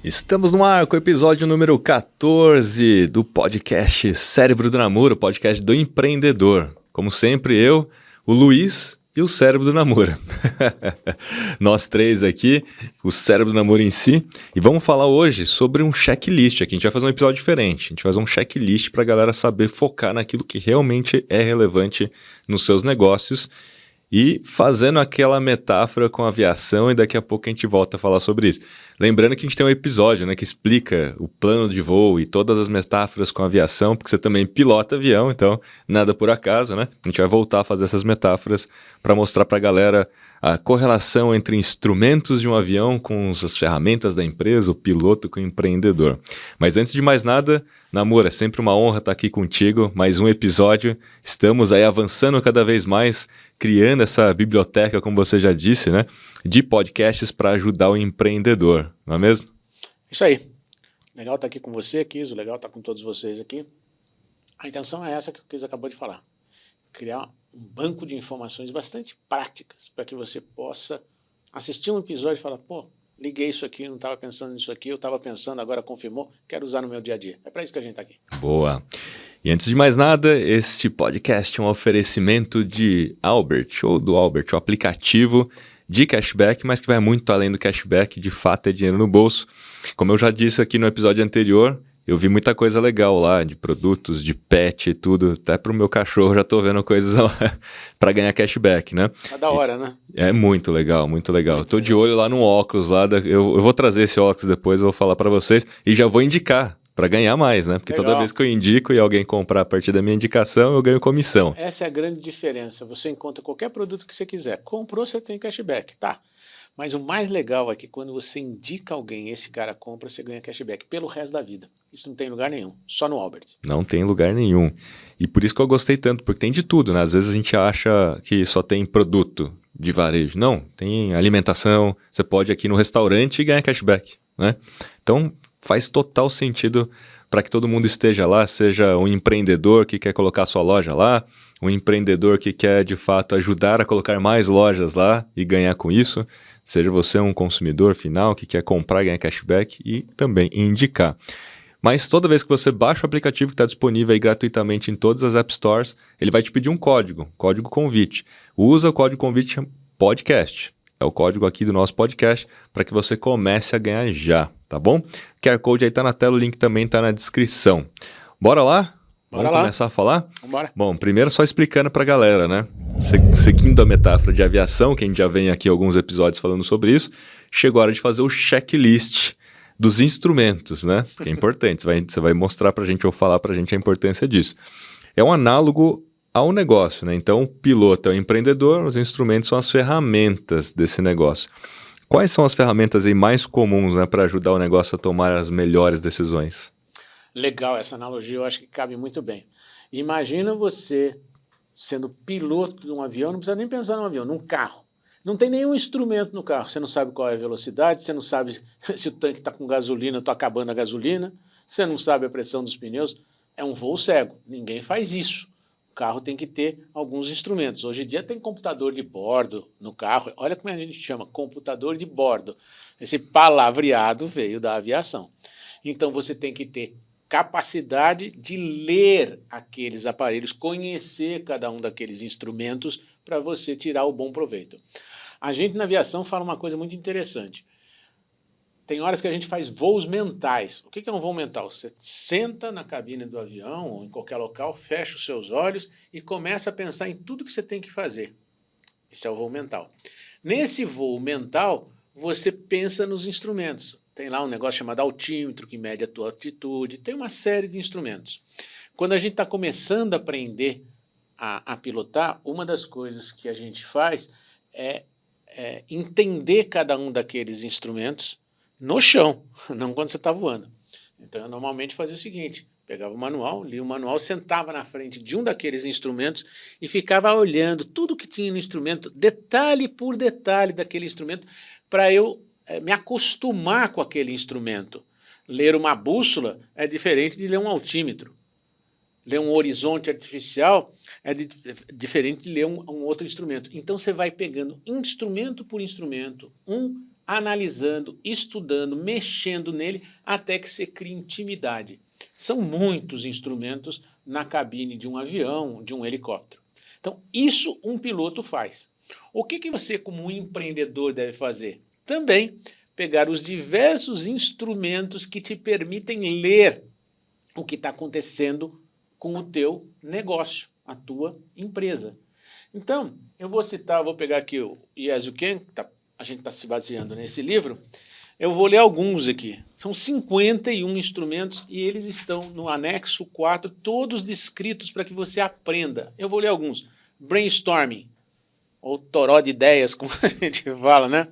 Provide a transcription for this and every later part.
Estamos no ar com o episódio número 14 do podcast Cérebro do Namoro, podcast do empreendedor. Como sempre, eu, o Luiz e o Cérebro do Namoro. Nós três aqui, o Cérebro do Namoro em si. E vamos falar hoje sobre um checklist aqui. A gente vai fazer um episódio diferente. A gente vai fazer um checklist para a galera saber focar naquilo que realmente é relevante nos seus negócios. E fazendo aquela metáfora com a aviação, e daqui a pouco a gente volta a falar sobre isso. Lembrando que a gente tem um episódio, né, que explica o plano de voo e todas as metáforas com a aviação, porque você também pilota avião, então nada por acaso, né? A gente vai voltar a fazer essas metáforas para mostrar para a galera a correlação entre instrumentos de um avião com as ferramentas da empresa, o piloto com o empreendedor. Mas antes de mais nada, Namoro, é sempre uma honra estar aqui contigo, mais um episódio. Estamos aí avançando cada vez mais, criando essa biblioteca, como você já disse, né, de podcasts para ajudar o empreendedor, não é mesmo? Isso aí. Legal estar aqui com você, Kiso, legal estar com todos vocês aqui. A intenção é essa que o Kiso acabou de falar. Criar um banco de informações bastante práticas para que você possa assistir um episódio e falar, pô, liguei isso aqui, não estava pensando nisso aqui, eu estava pensando, agora confirmou, quero usar no meu dia a dia. É para isso que a gente está aqui. Boa. E antes de mais nada, este podcast é um oferecimento de Albert, ou do Albert, o aplicativo de cashback, mas que vai muito além do cashback, de fato é dinheiro no bolso. Como eu já disse aqui no episódio anterior, eu vi muita coisa legal lá, de produtos, de pet e tudo, até pro meu cachorro já tô vendo coisas lá para ganhar cashback, né? É da hora, né? É muito legal, muito legal. Eu tô de olho lá no óculos, eu vou trazer esse óculos depois, eu vou falar para vocês e já vou indicar para ganhar mais, né? Porque Legal. Toda vez que eu indico e alguém comprar a partir da minha indicação, eu ganho comissão. Essa é a grande diferença. Você encontra qualquer produto que você quiser. Comprou, você tem cashback, tá? Mas o mais legal é que quando você indica alguém, esse cara compra, você ganha cashback pelo resto da vida. Isso não tem lugar nenhum, só no Albert. Não tem lugar nenhum. E por isso que eu gostei tanto, porque tem de tudo, né? Às vezes a gente acha que só tem produto de varejo. Não, tem alimentação, você pode ir aqui no restaurante e ganhar cashback, né? Então faz total sentido para que todo mundo esteja lá, seja um empreendedor que quer colocar sua loja lá, um empreendedor que quer de fato ajudar a colocar mais lojas lá e ganhar com isso, seja você um consumidor final que quer comprar e ganhar cashback e também indicar. Mas toda vez que você baixa o aplicativo que está disponível aí gratuitamente em todas as App Stores, ele vai te pedir um código convite. Usa o código convite podcast. É o código aqui do nosso podcast para que você comece a ganhar já, tá bom? O QR Code aí tá na tela, o link também tá na descrição. Bora lá? Vamos começar a falar? Vambora. Bom, primeiro só explicando pra galera, né? Seguindo a metáfora de aviação, que a gente já vem aqui alguns episódios falando sobre isso, chegou a hora de fazer o checklist dos instrumentos, né? Que é importante, você vai mostrar pra gente ou falar pra gente a importância disso. É um análogo ao negócio, né? Então, o piloto é o empreendedor, os instrumentos são as ferramentas desse negócio. Quais são as ferramentas aí mais comuns, né, para ajudar o negócio a tomar as melhores decisões? Legal, essa analogia eu acho que cabe muito bem. Imagina você sendo piloto de um avião, não precisa nem pensar num avião, num carro. Não tem nenhum instrumento no carro, você não sabe qual é a velocidade, você não sabe se o tanque está com gasolina ou está acabando a gasolina, você não sabe a pressão dos pneus, é um voo cego, ninguém faz isso. O carro tem que ter alguns instrumentos. Hoje em dia tem computador de bordo no carro, olha como a gente chama, computador de bordo. Esse palavreado veio da aviação. Então você tem que ter capacidade de ler aqueles aparelhos, conhecer cada um daqueles instrumentos para você tirar o bom proveito. A gente na aviação fala uma coisa muito interessante. Tem horas que a gente faz voos mentais. O que é um voo mental? Você senta na cabine do avião ou em qualquer local, fecha os seus olhos e começa a pensar em tudo que você tem que fazer. Esse é o voo mental. Nesse voo mental, você pensa nos instrumentos. Tem lá um negócio chamado altímetro, que mede a tua altitude. Tem uma série de instrumentos. Quando a gente está começando a aprender a pilotar, uma das coisas que a gente faz é entender cada um daqueles instrumentos no chão, não quando você está voando. Então eu normalmente fazia o seguinte, pegava o manual, lia o manual, sentava na frente de um daqueles instrumentos e ficava olhando tudo que tinha no instrumento, detalhe por detalhe daquele instrumento, para eu me acostumar com aquele instrumento. Ler uma bússola é diferente de ler um altímetro. Ler um horizonte artificial é diferente de ler um outro instrumento. Então você vai pegando instrumento por instrumento, um analisando, estudando, mexendo nele, até que você crie intimidade. São muitos instrumentos na cabine de um avião, de um helicóptero. Então, isso um piloto faz. O que você, como um empreendedor, deve fazer? Também pegar os diversos instrumentos que te permitem ler o que está acontecendo com o teu negócio, a tua empresa. Então, eu vou pegar aqui o Yes You Can, a gente está se baseando nesse livro, eu vou ler alguns aqui. São 51 instrumentos e eles estão no anexo 4, todos descritos para que você aprenda. Eu vou ler alguns. Brainstorming, ou toró de ideias, como a gente fala, né?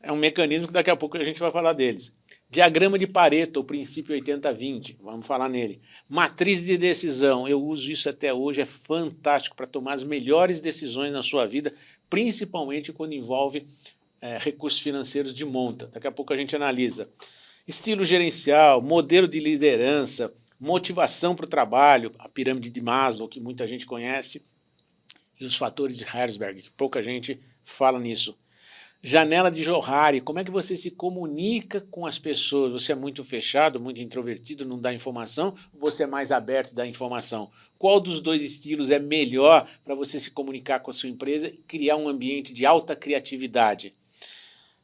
É um mecanismo que daqui a pouco a gente vai falar deles. Diagrama de Pareto, o princípio 80-20, vamos falar nele. Matriz de decisão, eu uso isso até hoje, é fantástico para tomar as melhores decisões na sua vida, principalmente quando envolve recursos financeiros de monta. Daqui a pouco a gente analisa. Estilo gerencial, modelo de liderança, motivação para o trabalho, a pirâmide de Maslow, que muita gente conhece, e os fatores de Herzberg, que pouca gente fala nisso. Janela de Johari, como é que você se comunica com as pessoas? Você é muito fechado, muito introvertido, não dá informação? Ou você é mais aberto e dá informação? Qual dos dois estilos é melhor para você se comunicar com a sua empresa e criar um ambiente de alta criatividade?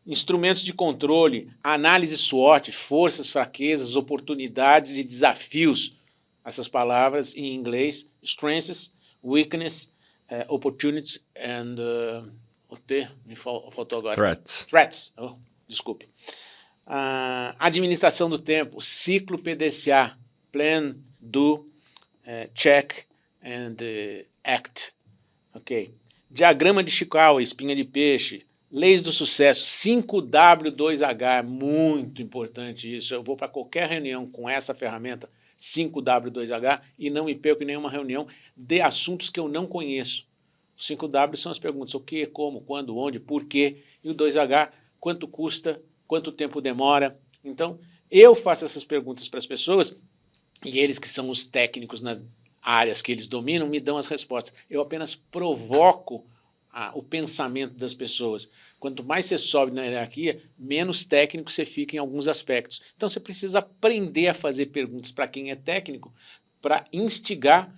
Instrumentos de controle, análise SWOT, forças, fraquezas, oportunidades e desafios. Essas palavras em inglês, strengths, weakness, opportunities and... o T me faltou agora. Threats. Oh, desculpe. Administração do tempo, ciclo PDCA, plan, do, check and act. Ok. Diagrama de Chicago, espinha de peixe, leis do sucesso, 5W2H, muito importante isso. Eu vou para qualquer reunião com essa ferramenta, 5W2H, e não me perco em nenhuma reunião de assuntos que eu não conheço. 5W são as perguntas, o que, como, quando, onde, por quê, e o 2H, quanto custa, quanto tempo demora. Então, eu faço essas perguntas para as pessoas e eles que são os técnicos nas áreas que eles dominam me dão as respostas. Eu apenas provoco o pensamento das pessoas. Quanto mais você sobe na hierarquia, menos técnico você fica em alguns aspectos. Então, você precisa aprender a fazer perguntas para quem é técnico para instigar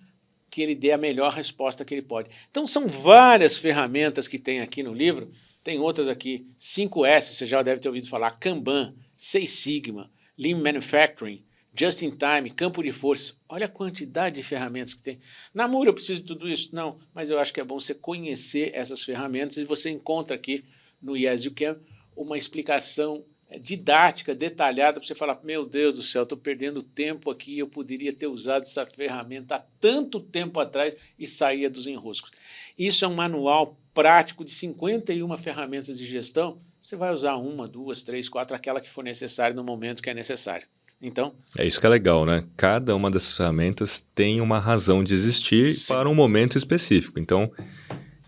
que ele dê a melhor resposta que ele pode. Então, são várias ferramentas que tem aqui no livro, tem outras aqui, 5S, você já deve ter ouvido falar, Kanban, Six Sigma, Lean Manufacturing, Just in Time, campo de força. Olha a quantidade de ferramentas que tem. Namura, eu preciso de tudo isso? Não, mas eu acho que é bom você conhecer essas ferramentas e você encontra aqui no Yes You Can uma explicação didática, detalhada, para você falar, meu Deus do céu, estou perdendo tempo aqui, eu poderia ter usado essa ferramenta há tanto tempo atrás e saía dos enroscos. Isso é um manual prático de 51 ferramentas de gestão, você vai usar 1, 2, 3, 4, aquela que for necessária no momento que é necessário. Então, é isso que é legal, né? Cada uma dessas ferramentas tem uma razão de existir sim, para um momento específico. Então,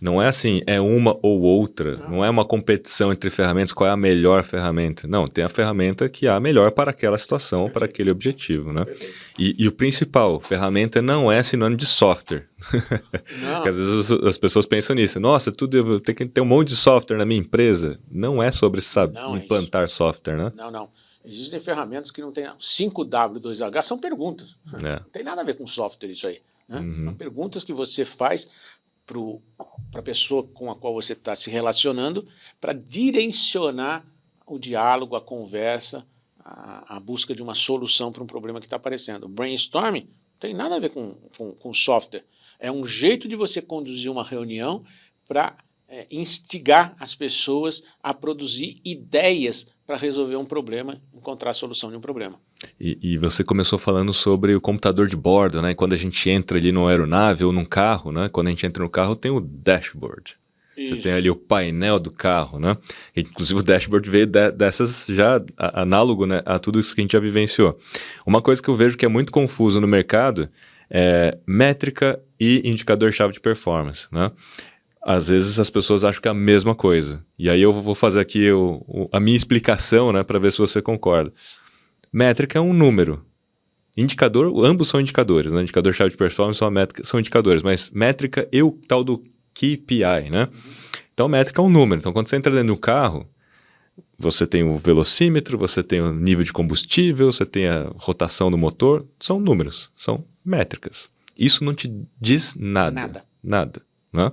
não é assim, é uma ou outra, não é uma competição entre ferramentas, qual é a melhor ferramenta. Não, tem a ferramenta que é a melhor para aquela situação, perfeito, para aquele objetivo, né? E o principal, ferramenta não é sinônimo de software. Porque às vezes as pessoas pensam nisso. Nossa, eu tenho que ter um monte de software na minha empresa. Não é sobre implantar software, né? Não. Existem ferramentas que não tem 5W2H, são perguntas. Não tem nada a ver com software isso aí. Né? São perguntas que você faz para a pessoa com a qual você está se relacionando para direcionar o diálogo, a conversa, a busca de uma solução para um problema que está aparecendo. O brainstorming não tem nada a ver com software. É um jeito de você conduzir uma reunião para instigar as pessoas a produzir ideias para resolver um problema, encontrar a solução de um problema. E você começou falando sobre o computador de bordo, né? Quando a gente entra ali numa aeronave ou num carro, né? Quando a gente entra no carro tem o dashboard. Isso. Você tem ali o painel do carro, né? Inclusive o dashboard veio dessas já análogo, né, a tudo isso que a gente já vivenciou. Uma coisa que eu vejo que é muito confuso no mercado é métrica e indicador-chave de performance, né? Às vezes as pessoas acham que é a mesma coisa. E aí eu vou fazer aqui a minha explicação, né, para ver se você concorda. Métrica é um número. Indicador, ambos são indicadores, né? Indicador-chave de performance são indicadores, mas métrica e o tal do KPI, né? Então, métrica é um número. Então, quando você entra dentro do carro, Você tem o velocímetro, você tem o nível de combustível, você tem a rotação do motor. São números, são métricas. Isso não te diz nada. Nada. Né?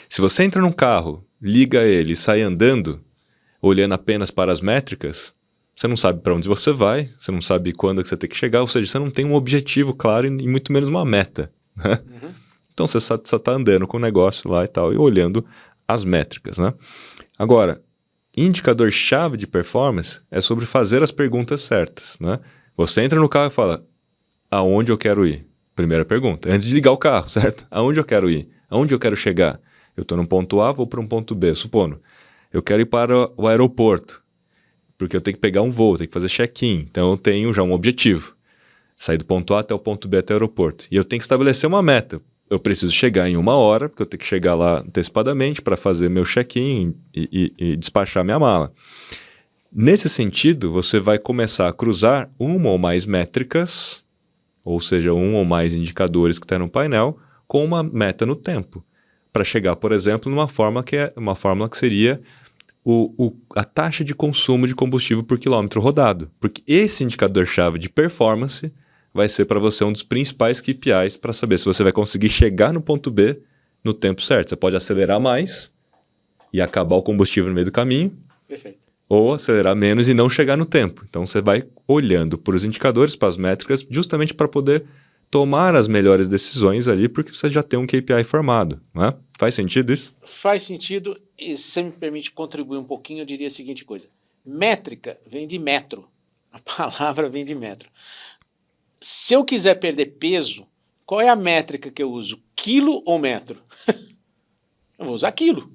Se você entra num carro, liga ele e sai andando, olhando apenas para as métricas, você não sabe para onde você vai, você não sabe quando que você tem que chegar, ou seja, você não tem um objetivo claro e muito menos uma meta. Né? Uhum. Então você só está andando com o negócio lá e tal, e olhando as métricas. Né? Agora, indicador-chave de performance é sobre fazer as perguntas certas. Né? Você entra no carro e fala, aonde eu quero ir? Primeira pergunta, antes de ligar o carro, certo? Aonde eu quero ir? Aonde eu quero chegar? Eu estou num ponto A, vou para um ponto B, supondo. Eu quero ir para o aeroporto, porque eu tenho que pegar um voo, tenho que fazer check-in. Então eu tenho já um objetivo. Sair do ponto A até o ponto B até o aeroporto. E eu tenho que estabelecer uma meta. Eu preciso chegar em 1 hora, porque eu tenho que chegar lá antecipadamente para fazer meu check-in e despachar minha mala. Nesse sentido, você vai começar a cruzar uma ou mais métricas, ou seja, um ou mais indicadores que está no painel, com uma meta no tempo. Para chegar, por exemplo, numa fórmula que é uma fórmula que seria a taxa de consumo de combustível por quilômetro rodado. Porque esse indicador-chave de performance vai ser para você um dos principais KPIs para saber se você vai conseguir chegar no ponto B no tempo certo. Você pode acelerar mais e acabar o combustível no meio do caminho. Perfeito. Ou acelerar menos e não chegar no tempo. Então você vai olhando para os indicadores, para as métricas, justamente para poder tomar as melhores decisões ali, porque você já tem um KPI formado, não é? Faz sentido isso? Faz sentido, e se você me permite contribuir um pouquinho, eu diria a seguinte coisa. Métrica vem de metro. A palavra vem de metro. Se eu quiser perder peso, qual é a métrica que eu uso? Quilo ou metro? Eu vou usar quilo.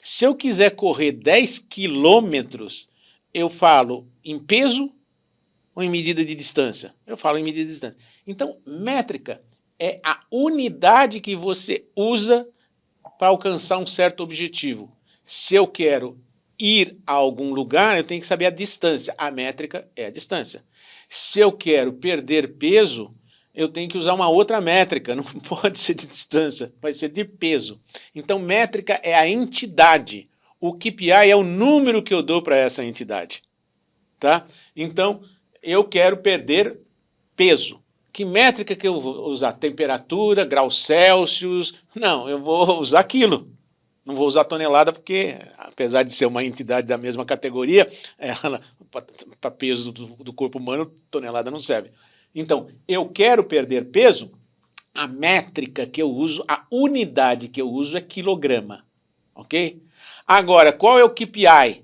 Se eu quiser correr 10 quilômetros, eu falo em peso ou em medida de distância? Eu falo em medida de distância. Então, métrica é a unidade que você usa para alcançar um certo objetivo. Se eu quero ir a algum lugar, eu tenho que saber a distância. A métrica é a distância. Se eu quero perder peso, eu tenho que usar uma outra métrica, não pode ser de distância, vai ser de peso. Então, métrica é a entidade. O KPI é o número que eu dou para essa entidade. Tá? Então, eu quero perder peso. Que métrica que eu vou usar? Temperatura, graus Celsius? Não, eu vou usar quilo. Não vou usar tonelada porque, apesar de ser uma entidade da mesma categoria, para peso do corpo humano, tonelada não serve. Então, eu quero perder peso, a métrica que eu uso, a unidade que eu uso é quilograma. Ok? Agora, qual é o KPI?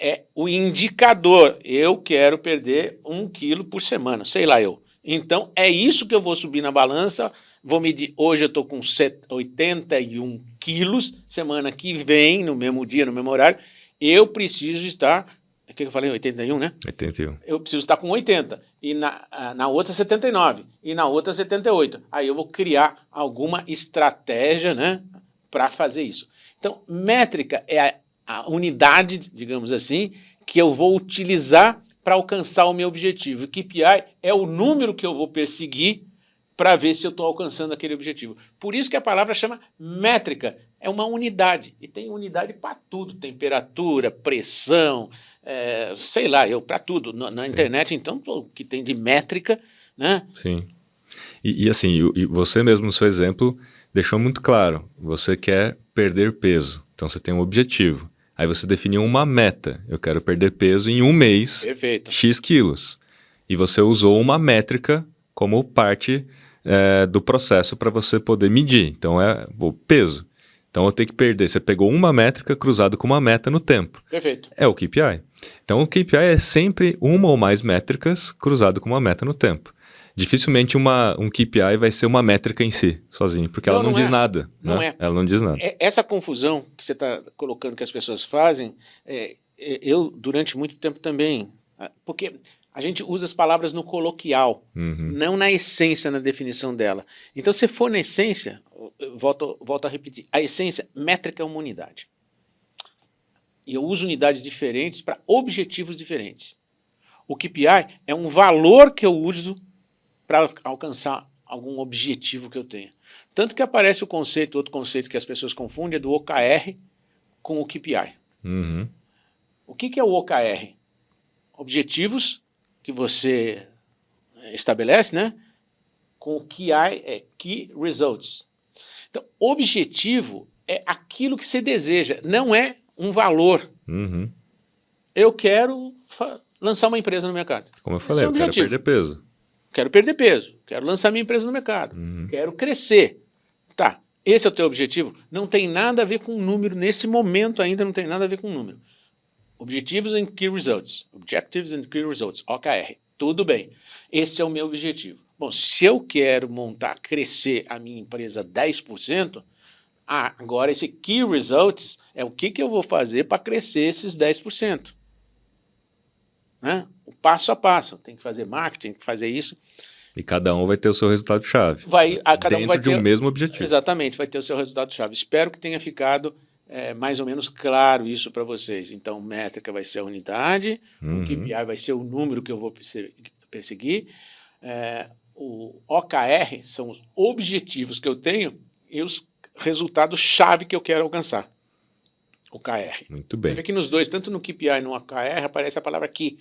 É o indicador. Eu quero perder 1 quilo por semana, sei lá eu. Então, é isso que eu vou subir na balança, vou medir, hoje eu estou com 81 quilos, semana que vem, no mesmo dia, no mesmo horário, eu preciso estar, o que eu falei, 81, né? 81. Eu preciso estar com 80, e na outra 79, e na outra 78. Aí eu vou criar alguma estratégia, né, para fazer isso. Então, métrica é a unidade, digamos assim, que eu vou utilizar para alcançar o meu objetivo. O KPI é o número que eu vou perseguir para ver se eu estou alcançando aquele objetivo. Por isso que a palavra chama métrica, é uma unidade. E tem unidade para tudo, temperatura, pressão, sei lá, para tudo. Na internet, então, o que tem de métrica, né? Sim. E assim, você mesmo no seu exemplo deixou muito claro, você quer perder peso, então você tem um objetivo. Aí você definiu uma meta, eu quero perder peso em 1 mês, Perfeito. X quilos. E você usou uma métrica como parte do processo para você poder medir. Então é o peso. Então eu tenho que perder. Você pegou uma métrica cruzado com uma meta no tempo. Perfeito. É o KPI. Então o KPI é sempre uma ou mais métricas cruzado com uma meta no tempo. Dificilmente um KPI vai ser uma métrica em si, sozinho, porque ela não diz nada. Não né? é. Ela não diz nada. Essa confusão que você está colocando que as pessoas fazem, eu durante muito tempo também, porque a gente usa as palavras no coloquial, não na essência, na definição dela. Então, se for na essência, volto a repetir, a essência, métrica é uma unidade. E eu uso unidades diferentes para objetivos diferentes. O KPI é um valor que eu uso para alcançar algum objetivo que eu tenha. Tanto que aparece o conceito, outro conceito que as pessoas confundem, é do OKR com o KPI. O que é o OKR? Objetivos que você estabelece, né? Com o KI, Key Results. Então, objetivo é aquilo que você deseja, não é um valor. Uhum. Eu quero lançar uma empresa no mercado. Como eu falei, Esse é o eu quero objetivo. perder peso. Quero perder peso, quero lançar minha empresa no mercado, quero crescer. Tá, esse é o teu objetivo? Não tem nada a ver com número, nesse momento ainda não tem nada a ver com número. Objetivos and Key Results. Objectives and Key Results, OKR. Tudo bem, esse é o meu objetivo. Bom, se eu quero crescer a minha empresa 10%, agora esse Key Results é o que eu vou fazer para crescer esses 10%. Né? O passo a passo, tem que fazer marketing, tem que fazer isso. E cada um vai ter o seu resultado-chave. Cada um vai ter um mesmo objetivo. Exatamente, vai ter o seu resultado-chave. Espero que tenha ficado mais ou menos claro isso para vocês. Então, métrica vai ser a unidade, o KPI vai ser o número que eu vou perseguir, o OKR são os objetivos que eu tenho e os resultados-chave que eu quero alcançar. OKR. Muito bem. Você vê que nos dois, tanto no KPI e no OKR, aparece a palavra key.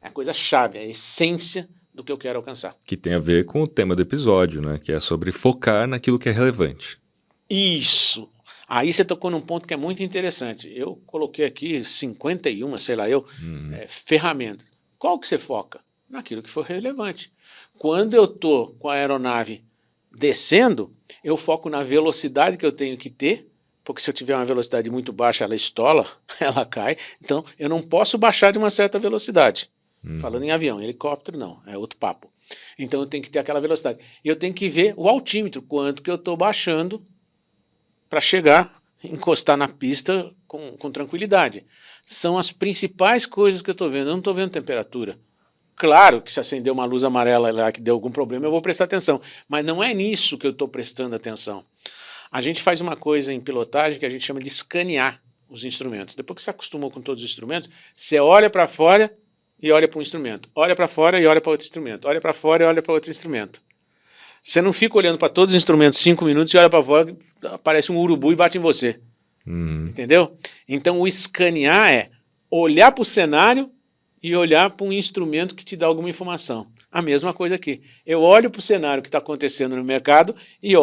É a coisa chave, é a essência do que eu quero alcançar. Que tem a ver com o tema do episódio, né? Que é sobre focar naquilo que é relevante. Isso! Aí você tocou num ponto que é muito interessante. Eu coloquei aqui 51, sei lá ferramentas. Qual que você foca? Naquilo que for relevante. Quando eu estou com a aeronave descendo, eu foco na velocidade que eu tenho que ter, porque se eu tiver uma velocidade muito baixa, ela estola, ela cai. Então, eu não posso baixar de uma certa velocidade. Falando em avião, helicóptero não, é outro papo. Então, eu tenho que ter aquela velocidade. E eu tenho que ver o altímetro, quanto que eu estou baixando para chegar, encostar na pista com tranquilidade. São as principais coisas que eu estou vendo. Eu não estou vendo temperatura. Claro que se acender uma luz amarela lá que deu algum problema, eu vou prestar atenção. Mas não é nisso que eu estou prestando atenção. A gente faz uma coisa em pilotagem que a gente chama de escanear os instrumentos. Depois que você acostumou com todos os instrumentos, você olha para fora e olha para um instrumento. Olha para fora e olha para outro instrumento. Olha para fora e olha para outro instrumento. Você não fica olhando para todos os instrumentos 5 minutos e olha para fora, aparece um urubu e bate em você. Entendeu? Então o escanear é olhar para o cenário e olhar para um instrumento que te dá alguma informação. A mesma coisa aqui. Eu olho para o cenário que está acontecendo no mercado e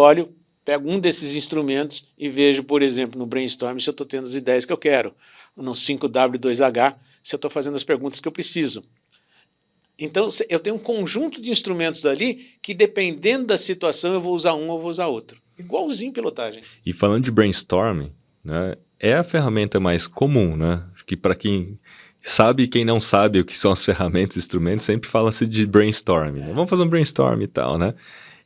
pego um desses instrumentos e vejo, por exemplo, no brainstorm se eu estou tendo as ideias que eu quero. No 5W2H, se eu estou fazendo as perguntas que eu preciso. Então, eu tenho um conjunto de instrumentos ali que, dependendo da situação, eu vou usar um ou vou usar outro. Igualzinho pilotagem. E falando de brainstorming, né, é a ferramenta mais comum, né? Acho que para quem sabe e quem não sabe o que são as ferramentas e instrumentos, sempre fala-se de brainstorming. Né? Vamos fazer um brainstorm e tal, né?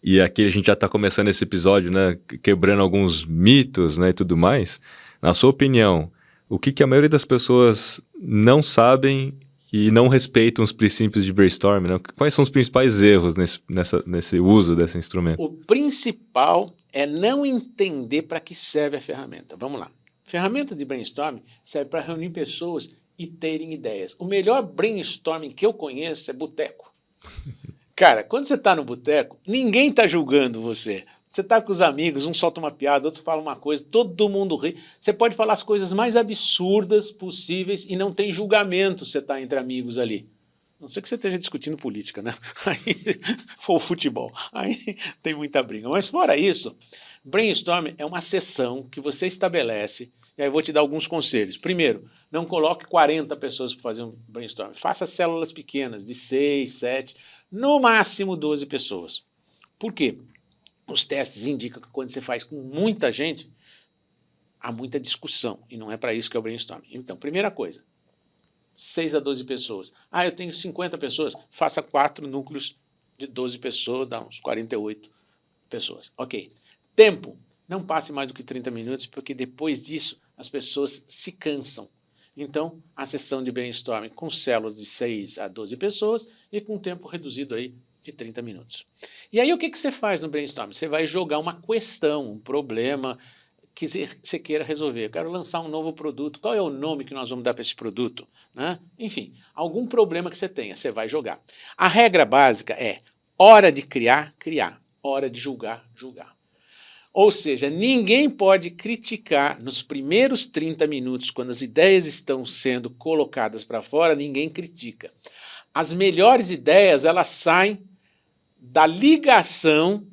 E aqui a gente já está começando esse episódio, né, quebrando alguns mitos, né, e tudo mais. Na sua opinião, o que a maioria das pessoas não sabem e não respeitam os princípios de brainstorming, né? Quais são os principais erros nesse uso desse instrumento? O principal é não entender para que serve a ferramenta. Vamos lá. Ferramenta de brainstorming serve para reunir pessoas e terem ideias. O melhor brainstorming que eu conheço é boteco. Cara, quando você está no boteco, ninguém está julgando você. Você está com os amigos, um solta uma piada, outro fala uma coisa, todo mundo ri. Você pode falar as coisas mais absurdas possíveis e não tem julgamento se você está entre amigos ali. A não ser que você esteja discutindo política, né? Ou futebol. Aí tem muita briga. Mas fora isso, brainstorming é uma sessão que você estabelece, e aí eu vou te dar alguns conselhos. Primeiro, não coloque 40 pessoas para fazer um brainstorming. Faça células pequenas, de 6, 7, no máximo 12 pessoas. Por quê? Os testes indicam que quando você faz com muita gente, há muita discussão, e não é para isso que é o brainstorming. Então, primeira coisa, 6 a 12 pessoas. Eu tenho 50 pessoas, faça 4 núcleos de 12 pessoas, dá uns 48 pessoas. Ok. Tempo, não passe mais do que 30 minutos, porque depois disso as pessoas se cansam. Então, a sessão de brainstorming com células de 6 a 12 pessoas e com tempo reduzido aí de 30 minutos. E aí o que você faz no brainstorming? Você vai jogar uma questão, um problema que você queira resolver. Eu quero lançar um novo produto. Qual é o nome que nós vamos dar para esse produto? Né? Enfim, algum problema que você tenha, você vai jogar. A regra básica é hora de criar, criar. Hora de julgar, julgar. Ou seja, ninguém pode criticar nos primeiros 30 minutos, quando as ideias estão sendo colocadas para fora, ninguém critica. As melhores ideias, elas saem da ligação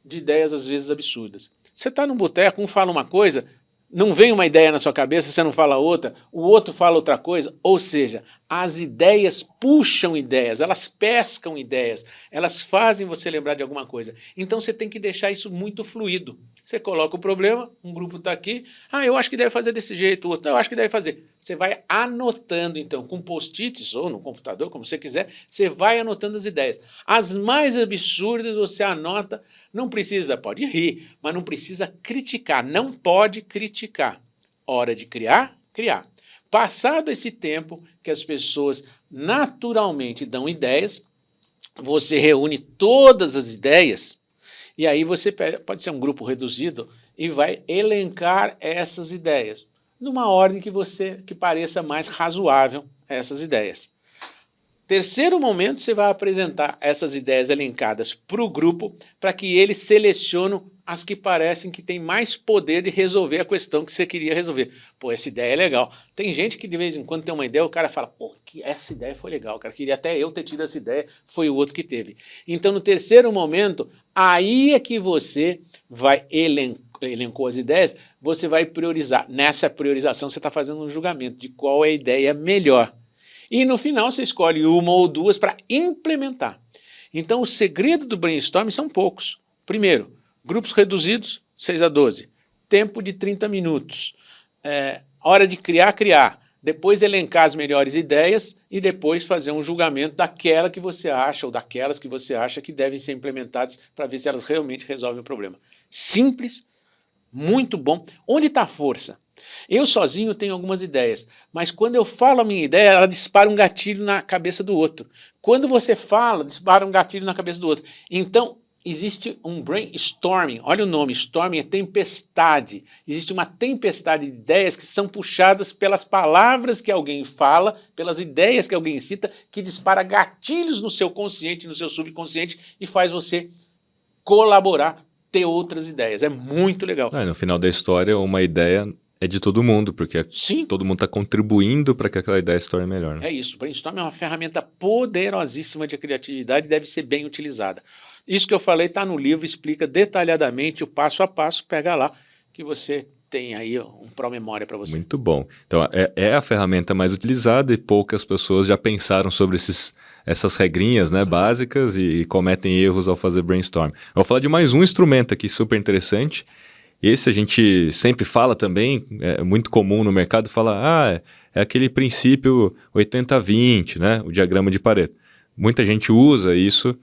de ideias às vezes absurdas. Você está num boteco, um fala uma coisa, não vem uma ideia na sua cabeça, você não fala outra, o outro fala outra coisa, ou seja, as ideias puxam ideias, elas pescam ideias, elas fazem você lembrar de alguma coisa. Então você tem que deixar isso muito fluido. Você coloca o problema, um grupo está aqui, eu acho que deve fazer desse jeito, o outro, eu acho que deve fazer. Você vai anotando então, com post-its ou no computador, como você quiser, você vai anotando as ideias. As mais absurdas você anota, não precisa, pode rir, mas não precisa criticar, não pode criticar. Hora de criar, criar. Passado esse tempo que as pessoas naturalmente dão ideias, você reúne todas as ideias e aí você pode ser um grupo reduzido e vai elencar essas ideias numa ordem que pareça mais razoável essas ideias. Terceiro momento, você vai apresentar essas ideias elencadas para o grupo para que eles selecionem as que parecem que têm mais poder de resolver a questão que você queria resolver. Pô, essa ideia é legal. Tem gente que de vez em quando tem uma ideia, o cara fala, pô, essa ideia foi legal, cara, queria até eu ter tido essa ideia, foi o outro que teve. Então, no terceiro momento, aí é que você vai elencou as ideias, você vai priorizar. Nessa priorização, você está fazendo um julgamento de qual é a ideia melhor. E no final você escolhe uma ou duas para implementar. Então o segredo do brainstorming são poucos. Primeiro, grupos reduzidos, 6 a 12. Tempo de 30 minutos. Hora de criar, criar. Depois elencar as melhores ideias e depois fazer um julgamento daquela que você acha ou daquelas que você acha que devem ser implementadas para ver se elas realmente resolvem o problema. Simples, muito bom. Onde está a força? Eu sozinho tenho algumas ideias, mas quando eu falo a minha ideia, ela dispara um gatilho na cabeça do outro. Quando você fala, dispara um gatilho na cabeça do outro. Então, existe um brainstorming, olha o nome, storming é tempestade. Existe uma tempestade de ideias que são puxadas pelas palavras que alguém fala, pelas ideias que alguém cita, que dispara gatilhos no seu consciente, no seu subconsciente e faz você colaborar, ter outras ideias. É muito legal. No final da história, uma ideia é de todo mundo, porque Sim. Todo mundo está contribuindo para que aquela ideia se torne melhor. Né? É isso, o brainstorm é uma ferramenta poderosíssima de criatividade e deve ser bem utilizada. Isso que eu falei está no livro, explica detalhadamente o passo a passo, pega lá que você tem aí um pró-memória para você. Muito bom. Então é a ferramenta mais utilizada e poucas pessoas já pensaram sobre essas regrinhas, né, básicas e cometem erros ao fazer brainstorm. Eu vou falar de mais um instrumento aqui super interessante. Esse a gente sempre fala também, é muito comum no mercado falar, é aquele princípio 80-20, né? O diagrama de Pareto. Muita gente usa isso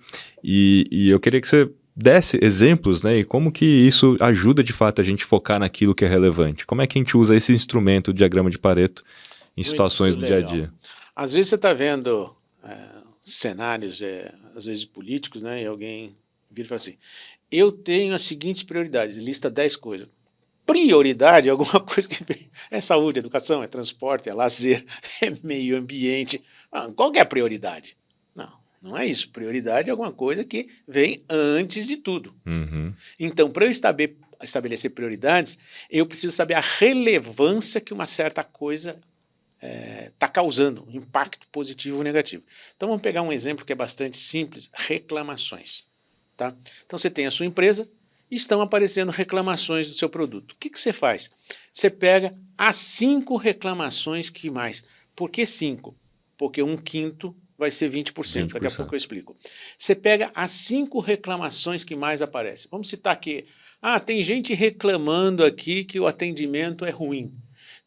e eu queria que você desse exemplos, né? E como que isso ajuda de fato a gente focar naquilo que é relevante. Como é que a gente usa esse instrumento, o diagrama de Pareto, em situações do dia a dia? Às vezes você está vendo cenários, às vezes políticos, né? E alguém vira e fala assim, eu tenho as seguintes prioridades, lista 10 coisas. Prioridade é alguma coisa que vem. É saúde, educação, é transporte, é lazer, é meio ambiente. Qual que é a prioridade? Não é isso. Prioridade é alguma coisa que vem antes de tudo. Uhum. Então, para eu estabelecer prioridades, eu preciso saber a relevância que uma certa coisa está causando, impacto positivo ou negativo. Então, vamos pegar um exemplo que é bastante simples, reclamações. Tá? Então você tem a sua empresa e estão aparecendo reclamações do seu produto. O que você faz? Você pega as 5 reclamações que mais. Por que 5? Porque 1/5 vai ser 20%. Daqui a pouco eu explico. Você pega as 5 reclamações que mais aparecem. Vamos citar aqui. Tem gente reclamando aqui que o atendimento é ruim.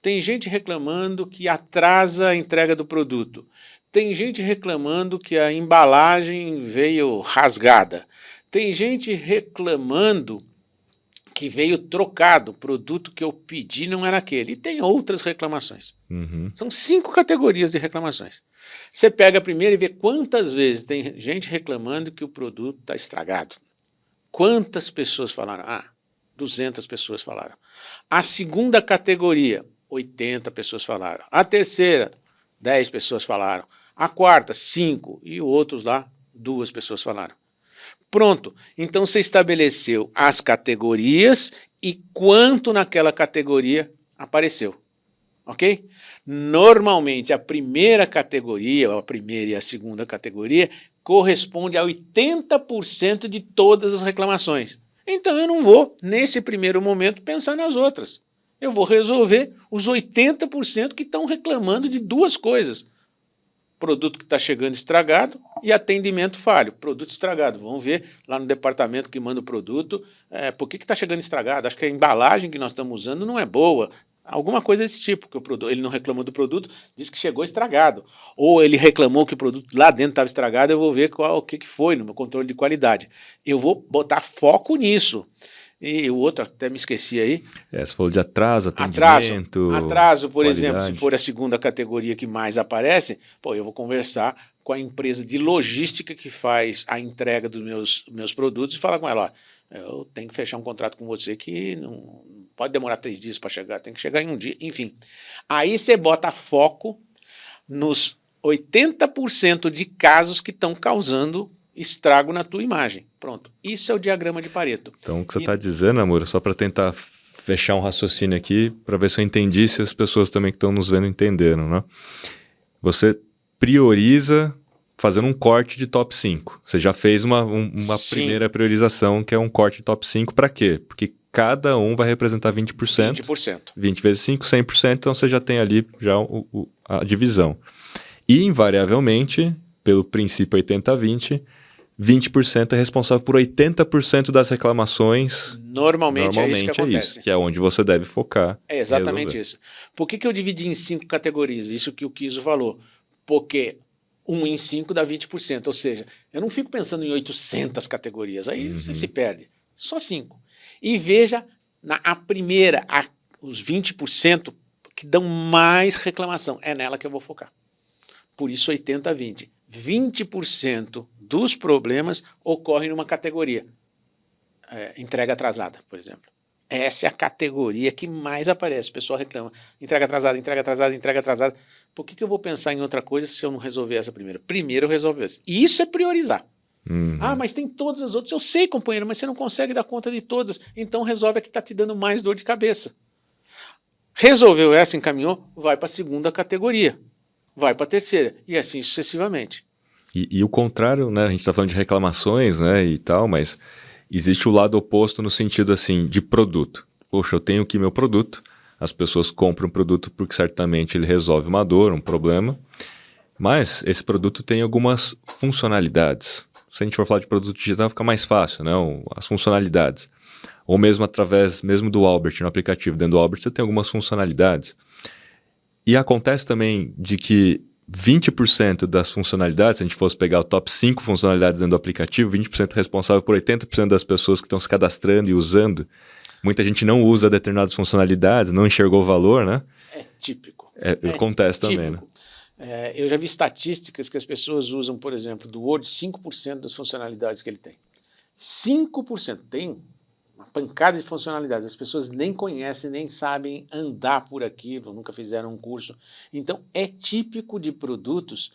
Tem gente reclamando que atrasa a entrega do produto. Tem gente reclamando que a embalagem veio rasgada. Tem gente reclamando que veio trocado, o produto que eu pedi não era aquele. E tem outras reclamações. Uhum. São 5 categorias de reclamações. Você pega a primeira e vê quantas vezes tem gente reclamando que o produto está estragado. Quantas pessoas falaram? 200 pessoas falaram. A segunda categoria, 80 pessoas falaram. A terceira, 10 pessoas falaram. A quarta, 5. E outros lá, 2 pessoas falaram. Pronto. Então você estabeleceu as categorias e quanto naquela categoria apareceu. Ok? Normalmente a primeira categoria, a primeira e a segunda categoria, corresponde a 80% de todas as reclamações. Então eu não vou, nesse primeiro momento, pensar nas outras. Eu vou resolver os 80% que estão reclamando de duas coisas. Produto que está chegando estragado e atendimento falho. Produto estragado. Vamos ver lá no departamento que manda o produto, por que está chegando estragado? Acho que a embalagem que nós estamos usando não é boa. Alguma coisa desse tipo, que ele não reclamou do produto, disse que chegou estragado. Ou ele reclamou que o produto lá dentro estava estragado, eu vou ver o que foi no meu controle de qualidade. Eu vou botar foco nisso. E o outro, até me esqueci aí. Você falou de atraso, atendimento. Atraso, por qualidade. exemplo, se for a segunda categoria que mais aparece, eu vou conversar com a empresa de logística que faz a entrega dos meus produtos e falar com ela, eu tenho que fechar um contrato com você que não pode demorar 3 dias para chegar, tem que chegar em um dia, enfim. Aí você bota foco nos 80% de casos que estão causando estrago na tua imagem. Pronto. Isso é o diagrama de Pareto. Então, o que você está dizendo, Amor, só para tentar fechar um raciocínio aqui, para ver se eu entendi, se as pessoas também que estão nos vendo entenderam, né? Você prioriza fazendo um corte de top 5. Você já fez uma primeira priorização, que é um corte de top 5, para quê? Porque cada um vai representar 20%. 20%. 20 vezes 5, 100%, então você já tem ali já a divisão. E, invariavelmente, pelo princípio 80-20, 20% é responsável por 80% das reclamações. Normalmente é isso que acontece. Isso, que é onde você deve focar. É exatamente isso. Por que eu dividi em 5 categorias? Isso que o Kiso falou. Porque 1 em 5 dá 20%. Ou seja, eu não fico pensando em 800 categorias. Aí você se perde. Só 5. E veja a primeira, os 20% que dão mais reclamação. É nela que eu vou focar. Por isso 80-20. 20% dos problemas ocorrem numa categoria. Entrega atrasada, por exemplo. Essa é a categoria que mais aparece. O pessoal reclama. Entrega atrasada, entrega atrasada, entrega atrasada. Por que eu vou pensar em outra coisa se eu não resolver essa primeiro? Primeiro eu resolvo essa. E isso é priorizar. Mas tem todas as outras. Eu sei, companheiro, mas você não consegue dar conta de todas. Então resolve a que está te dando mais dor de cabeça. Resolveu essa, encaminhou, vai para a segunda categoria. Vai para a terceira, e assim sucessivamente. E o contrário, né? A gente está falando de reclamações, né, e tal, mas existe o lado oposto no sentido, assim, de produto. Poxa, eu tenho aqui meu produto, as pessoas compram o produto porque certamente ele resolve uma dor, um problema, mas esse produto tem algumas funcionalidades. Se a gente for falar de produto digital, fica mais fácil, né? As funcionalidades. Ou mesmo através do Albert, no aplicativo. Dentro do Albert você tem algumas funcionalidades. E acontece também de que 20% das funcionalidades, se a gente fosse pegar o top 5 funcionalidades dentro do aplicativo, 20% responsável por 80% das pessoas que estão se cadastrando e usando. Muita gente não usa determinadas funcionalidades, não enxergou o valor, né? É típico. Acontece também, né? Eu já vi estatísticas que as pessoas usam, por exemplo, do Word, 5% das funcionalidades que ele tem. 5%. Tem uma pancada de funcionalidades. As pessoas nem conhecem, nem sabem andar por aquilo, nunca fizeram um curso. Então, é típico de produtos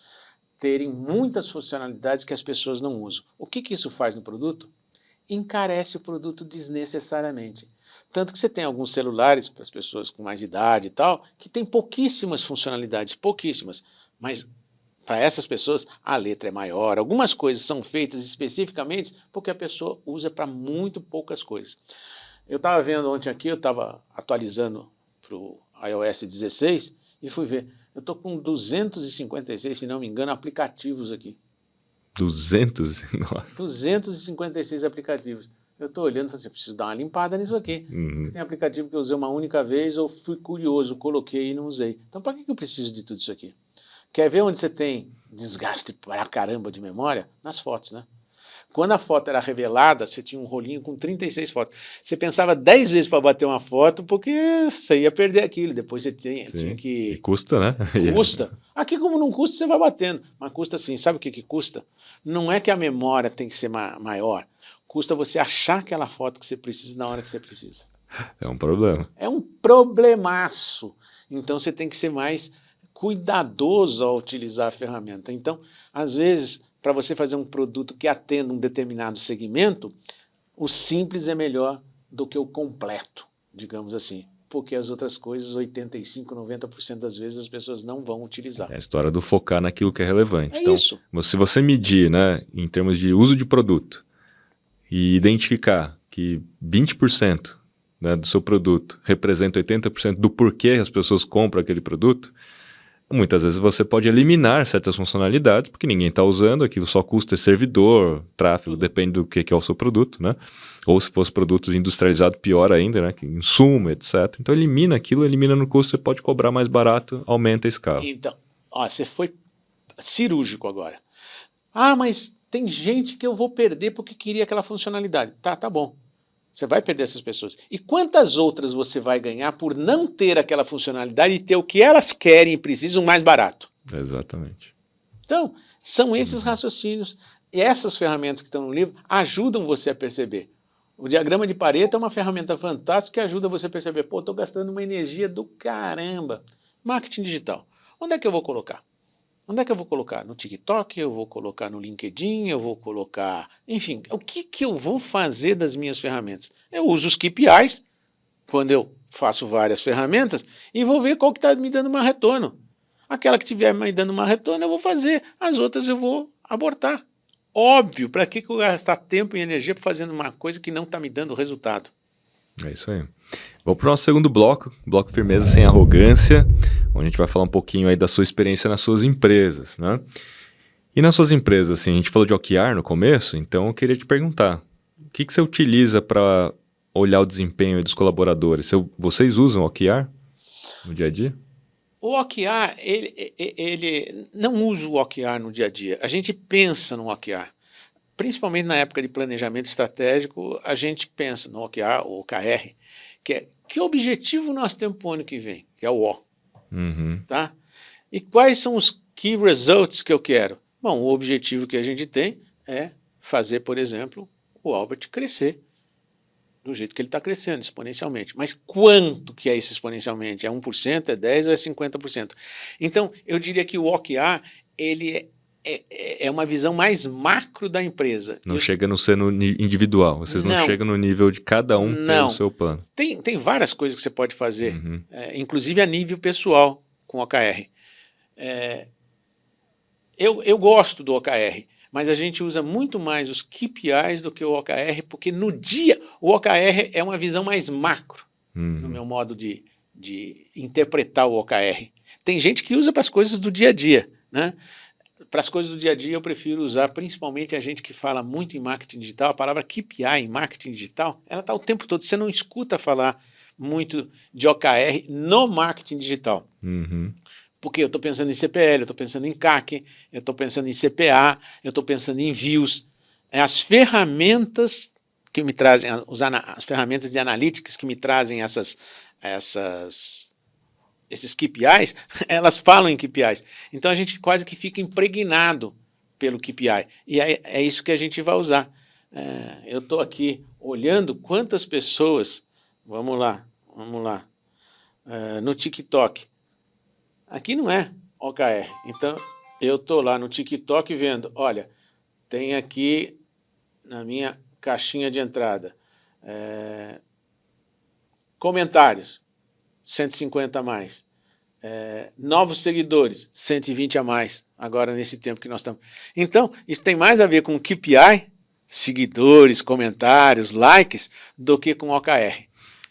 terem muitas funcionalidades que as pessoas não usam. O que isso faz no produto? Encarece o produto desnecessariamente. Tanto que você tem alguns celulares, para as pessoas com mais idade e tal, que tem pouquíssimas funcionalidades, pouquíssimas, mas para essas pessoas a letra é maior. Algumas coisas são feitas especificamente porque a pessoa usa para muito poucas coisas. Eu estava vendo ontem aqui, eu estava atualizando para o iOS 16 e fui ver. Eu estou com 256, se não me engano, aplicativos aqui. 200? Nossa. 256 aplicativos. Eu estou olhando e falei assim, preciso dar uma limpada nisso aqui. Tem aplicativo que eu usei uma única vez, eu fui curioso, coloquei e não usei. Então, para que eu preciso de tudo isso aqui? Quer ver onde você tem desgaste para caramba de memória? Nas fotos, né? Quando a foto era revelada, você tinha um rolinho com 36 fotos. Você pensava 10 vezes para bater uma foto, porque você ia perder aquilo. Depois você tinha que... E custa, né? Custa. Aqui, como não custa, você vai batendo. Mas custa assim. Sabe o que custa? Não é que a memória tem que ser maior. Custa você achar aquela foto que você precisa na hora que você precisa. É um problema. É um problemaço. Então, você tem que ser mais cuidadoso ao utilizar a ferramenta. Então, às vezes, para você fazer um produto que atenda um determinado segmento, o simples é melhor do que o completo, digamos assim. Porque as outras coisas, 85%, 90% das vezes as pessoas não vão utilizar. É a história do focar naquilo que é relevante. É então, isso. se você medir, né, em termos de uso de produto e identificar que 20%, né, do seu produto representa 80% do porquê as pessoas compram aquele produto, muitas vezes você pode eliminar certas funcionalidades, porque ninguém está usando, aquilo só custa servidor, tráfego, depende do que é o seu produto, né? Ou se fosse produtos industrializados, pior ainda, né? Que insumo, etc. Então elimina aquilo, elimina no custo, você pode cobrar mais barato, aumenta a escala. Então, você foi cirúrgico agora. Ah, mas tem gente que eu vou perder porque queria aquela funcionalidade. Tá bom. Você vai perder essas pessoas. E quantas outras você vai ganhar por não ter aquela funcionalidade e ter o que elas querem e precisam mais barato? Exatamente. Então, são esses raciocínios e essas ferramentas que estão no livro ajudam você a perceber. O diagrama de Pareto é uma ferramenta fantástica que ajuda você a perceber, pô, estou gastando uma energia do caramba. Marketing digital. Onde é que eu vou colocar? Onde é que eu vou colocar? No TikTok, eu vou colocar no LinkedIn, eu vou colocar... Enfim, o que eu vou fazer das minhas ferramentas? Eu uso os KPIs, quando eu faço várias ferramentas, e vou ver qual que está me dando mais retorno. Aquela que estiver me dando mais retorno, eu vou fazer. As outras eu vou abortar. Óbvio, para que eu vou gastar tempo e energia fazendo uma coisa que não está me dando resultado? É isso aí. Vamos para o nosso segundo bloco Firmeza Sem Arrogância, onde a gente vai falar um pouquinho aí da sua experiência nas suas empresas, né? E nas suas empresas, assim, a gente falou de OKR no começo, então eu queria te perguntar, o que você utiliza para olhar o desempenho dos colaboradores? Vocês usam OKR no dia a dia? O OKR, ele não usa o OKR no dia a dia. A gente pensa no OKR. Principalmente na época de planejamento estratégico, a gente pensa no OKR ou OKR, que é que objetivo nós temos para o ano que vem, que é o O. Uhum. Tá? E quais são os key results que eu quero? Bom, o objetivo que a gente tem é fazer, por exemplo, o Albert crescer do jeito que ele está crescendo, exponencialmente. Mas quanto que é isso exponencialmente? É 1%, é 10% ou é 50%? Então, eu diria que o OKR, ele é uma visão mais macro da empresa. Não chega no ser individual, vocês não chegam no nível de cada um ter o seu plano. Tem várias coisas que você pode fazer, inclusive a nível pessoal com o OKR. Eu gosto do OKR, mas a gente usa muito mais os KPIs do que o OKR, porque no dia o OKR é uma visão mais macro, no meu modo de interpretar o OKR. Tem gente que usa para as coisas do dia a dia, né? Para as coisas do dia a dia eu prefiro usar, principalmente a gente que fala muito em marketing digital, a palavra KPI em marketing digital, ela está o tempo todo, você não escuta falar muito de OKR no marketing digital. Porque eu estou pensando em CPL, eu estou pensando em CAC, eu estou pensando em CPA, eu estou pensando em views. As ferramentas que me trazem, as ferramentas de analytics que me trazem esses KPIs, elas falam em KPIs. Então a gente quase que fica impregnado pelo KPI. E é isso que a gente vai usar. Eu estou aqui olhando quantas pessoas, vamos lá, no TikTok. Aqui não é OKR. Então eu estou lá no TikTok vendo, olha, tem aqui na minha caixinha de entrada, comentários, 150 a mais. Novos seguidores, 120 a mais, agora nesse tempo que nós estamos. Então, isso tem mais a ver com KPI, seguidores, comentários, likes, do que com OKR.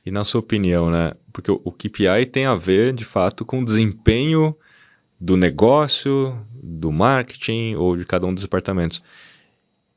E na sua opinião, né? Porque o KPI tem a ver, de fato, com o desempenho do negócio, do marketing ou de cada um dos departamentos.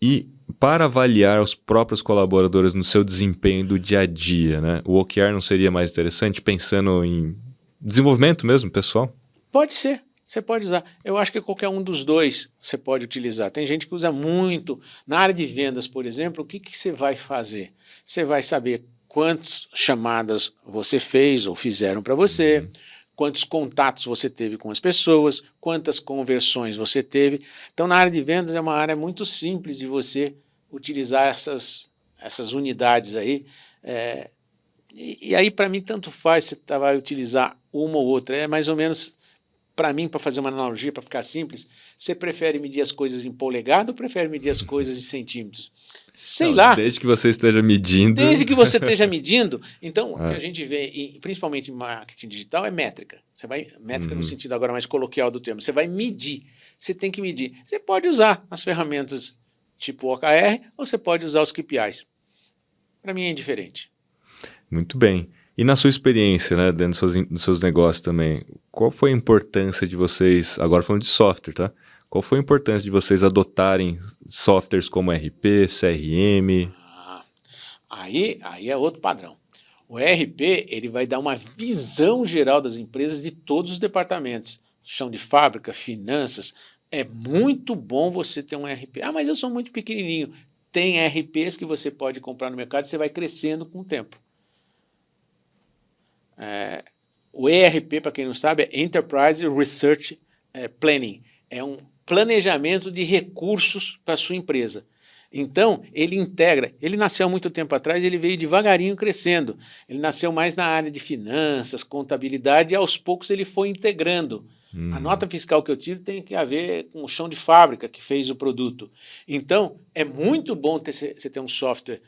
E para avaliar os próprios colaboradores no seu desempenho do dia a dia, né? O OKR não seria mais interessante pensando em desenvolvimento mesmo, pessoal? Pode ser, você pode usar. Eu acho que qualquer um dos dois você pode utilizar. Tem gente que usa muito. Na área de vendas, por exemplo, o que você vai fazer? Você vai saber quantas chamadas você fez ou fizeram para você, quantos contatos você teve com as pessoas, quantas conversões você teve. Então, na área de vendas é uma área muito simples de você utilizar essas unidades aí. E aí, para mim, tanto faz se você vai utilizar uma ou outra. É mais ou menos para mim, para fazer uma analogia, para ficar simples, você prefere medir as coisas em polegada ou prefere medir as coisas em centímetros? Sei lá. Desde que você esteja medindo. Desde que você esteja medindo. Então, o que a gente vê, principalmente em marketing digital, é métrica. Você vai, métrica no sentido agora mais coloquial do termo. Você vai medir. Você tem que medir. Você pode usar as ferramentas tipo OKR ou você pode usar os KPIs. Para mim é indiferente. Muito bem. E na sua experiência, né, dentro dos seus negócios também, qual foi a importância de vocês, agora falando de software, tá? Qual foi a importância de vocês adotarem softwares como RP, CRM? Aí é outro padrão. O ERP ele vai dar uma visão geral das empresas de todos os departamentos. Chão de fábrica, finanças. É muito bom você ter um ERP. Ah, mas eu sou muito pequenininho. Tem ERPs que você pode comprar no mercado e você vai crescendo com o tempo. O ERP, para quem não sabe, é Enterprise Research Planning. É um planejamento de recursos para a sua empresa. Então, ele integra. Ele nasceu há muito tempo atrás, ele veio devagarinho crescendo. Ele nasceu mais na área de finanças, contabilidade, e aos poucos ele foi integrando. A nota fiscal que eu tiro tem que ver com o chão de fábrica que fez o produto. Então, é muito bom você ter um software,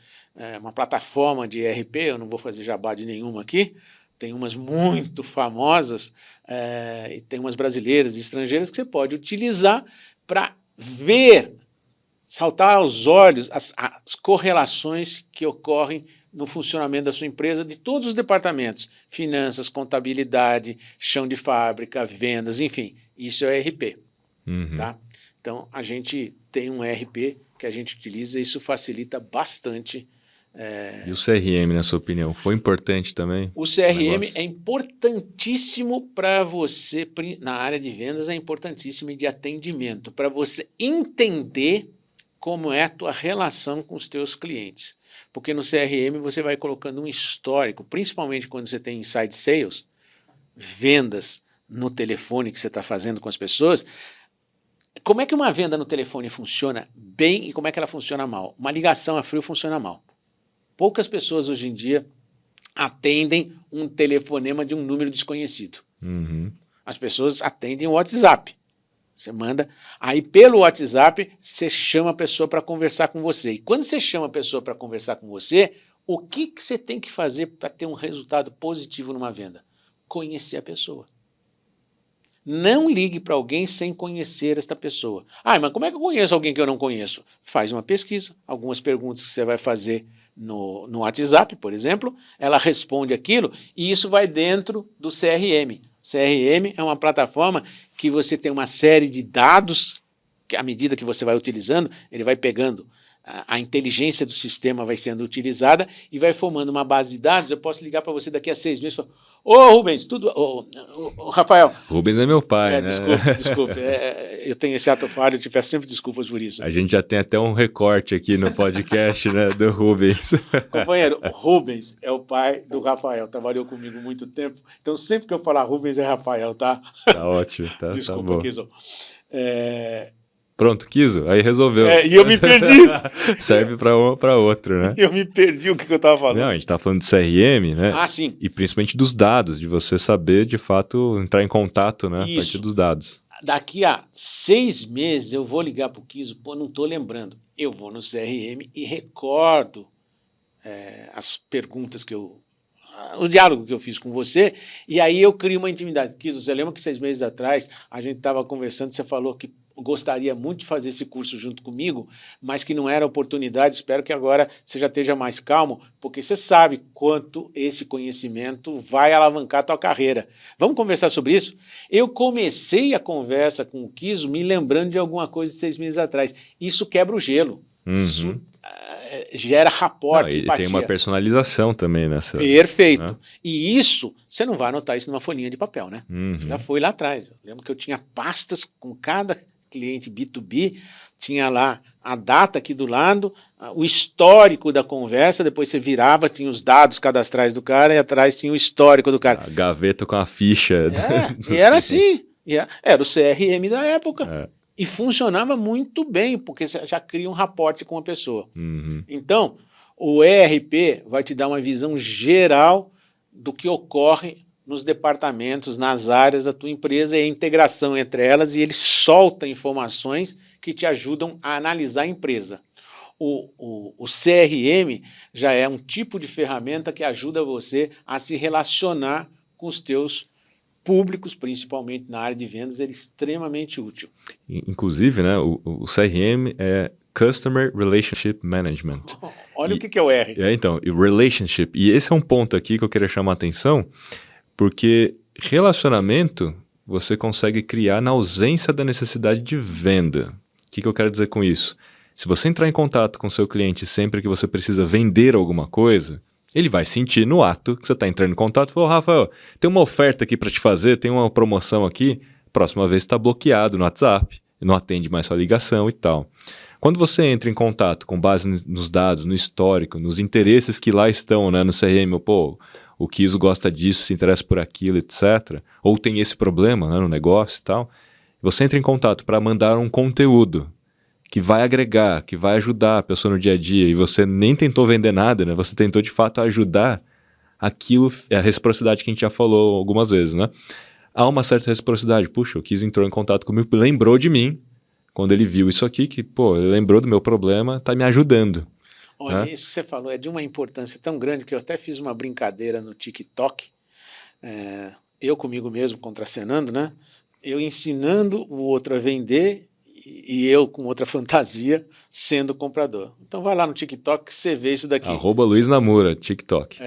uma plataforma de ERP, eu não vou fazer jabá de nenhuma aqui, tem umas muito famosas, e tem umas brasileiras e estrangeiras que você pode utilizar para ver, saltar aos olhos as correlações que ocorrem no funcionamento da sua empresa, de todos os departamentos, finanças, contabilidade, chão de fábrica, vendas, enfim, isso é o ERP. Tá? Então, a gente tem um ERP que a gente utiliza e isso facilita bastante. E o CRM, na sua opinião, foi importante também? O CRM é importantíssimo para você, na área de vendas, é importantíssimo e de atendimento, para você entender como é a tua relação com os teus clientes. Porque no CRM você vai colocando um histórico, principalmente quando você tem inside sales, vendas no telefone que você está fazendo com as pessoas. Como é que uma venda no telefone funciona bem e como é que ela funciona mal? Uma ligação a frio funciona mal. Poucas pessoas hoje em dia atendem um telefonema de um número desconhecido. As pessoas atendem o WhatsApp. Você manda, aí pelo WhatsApp você chama a pessoa para conversar com você. E quando você chama a pessoa para conversar com você, o que você tem que fazer para ter um resultado positivo numa venda? Conhecer a pessoa. Não ligue para alguém sem conhecer esta pessoa. Ah, mas como é que eu conheço alguém que eu não conheço? Faz uma pesquisa, algumas perguntas que você vai fazer no WhatsApp, por exemplo, ela responde aquilo e isso vai dentro do CRM. CRM é uma plataforma que você tem uma série de dados, que à medida que você vai utilizando, ele vai pegando, a inteligência do sistema vai sendo utilizada e vai formando uma base de dados. Eu posso ligar para você daqui a 6 meses e falar, ô Rubens, tudo... Ô, Rafael... Rubens é meu pai, né? Desculpe. Eu tenho esse ato falho, eu te peço sempre desculpas por isso. A gente já tem até um recorte aqui no podcast, né, do Rubens. Companheiro, Rubens é o pai do Rafael, trabalhou comigo muito tempo, então sempre que eu falar Rubens é Rafael, tá? Tá ótimo, tá, Desculpa, tá bom. Kiso. Pronto, Kiso, aí resolveu. E eu me perdi. Serve para um ou para outro, né? Eu me perdi o que eu estava falando. Não, a gente tá falando de CRM, né? Ah, sim. E principalmente dos dados, de você saber, de fato, entrar em contato, né? Isso. A partir dos dados. Daqui a 6 meses eu vou ligar para o Kiso, não estou lembrando. Eu vou no CRM e recordo as perguntas o diálogo que eu fiz com você, e aí eu crio uma intimidade. Kiso, você lembra que 6 meses atrás a gente estava conversando, você falou que gostaria muito de fazer esse curso junto comigo, mas que não era oportunidade, espero que agora você já esteja mais calmo, porque você sabe quanto esse conhecimento vai alavancar a tua carreira. Vamos conversar sobre isso? Eu comecei a conversa com o Kiso me lembrando de alguma coisa de 6 meses atrás. Isso quebra o gelo. Isso gera rapport, empatia. E tem uma personalização também nessa. Perfeito. Né? E isso, você não vai anotar isso numa folhinha de papel, né? Isso já foi lá atrás. Eu lembro que eu tinha pastas com cada cliente B2B, tinha lá a data aqui do lado, o histórico da conversa, depois você virava, tinha os dados cadastrais do cara e atrás tinha o histórico do cara. A gaveta com a ficha. E era assim. Era o CRM da época. E funcionava muito bem, porque você já cria um rapport com a pessoa. Então, o ERP vai te dar uma visão geral do que ocorre nos departamentos, nas áreas da tua empresa, e a integração entre elas, e ele solta informações que te ajudam a analisar a empresa. O CRM já é um tipo de ferramenta que ajuda você a se relacionar com os teus públicos, principalmente na área de vendas, ele é extremamente útil. Inclusive, né, o CRM é Customer Relationship Management. Olha o que é o R. Então, Relationship. E esse é um ponto aqui que eu queria chamar a atenção, porque relacionamento você consegue criar na ausência da necessidade de venda. O que eu quero dizer com isso? Se você entrar em contato com o seu cliente sempre que você precisa vender alguma coisa, ele vai sentir no ato que você está entrando em contato e falar, Rafael, tem uma oferta aqui para te fazer, tem uma promoção aqui, próxima vez está bloqueado no WhatsApp, não atende mais sua ligação e tal. Quando você entra em contato com base nos dados, no histórico, nos interesses que lá estão, né, no CRM, o Kiso gosta disso, se interessa por aquilo, etc., ou tem esse problema, né, no negócio e tal, você entra em contato para mandar um conteúdo que vai agregar, que vai ajudar a pessoa no dia a dia, e você nem tentou vender nada, né? Você tentou de fato ajudar, aquilo é a reciprocidade que a gente já falou algumas vezes, né? Há uma certa reciprocidade. Puxa, o Kiso entrou em contato comigo, lembrou de mim, quando ele viu isso aqui, que, ele lembrou do meu problema, tá me ajudando. Olha, né? Isso que você falou é de uma importância tão grande que eu até fiz uma brincadeira no TikTok, eu comigo mesmo contracenando, né? Eu ensinando o outro a vender e eu com outra fantasia sendo comprador. Então vai lá no TikTok que você vê isso daqui. @Luiz Namura, TikTok.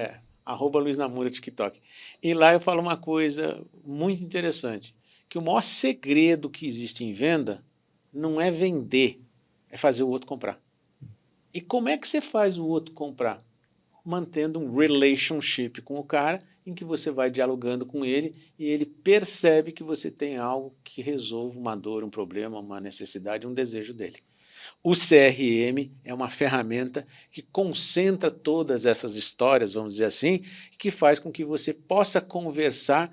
@Luiz Namura, TikTok. E lá eu falo uma coisa muito interessante, que o maior segredo que existe em venda não é vender, é fazer o outro comprar. E como é que você faz o outro comprar? Mantendo um relationship com o cara, em que você vai dialogando com ele e ele percebe que você tem algo que resolve uma dor, um problema, uma necessidade, um desejo dele. O CRM é uma ferramenta que concentra todas essas histórias, vamos dizer assim, que faz com que você possa conversar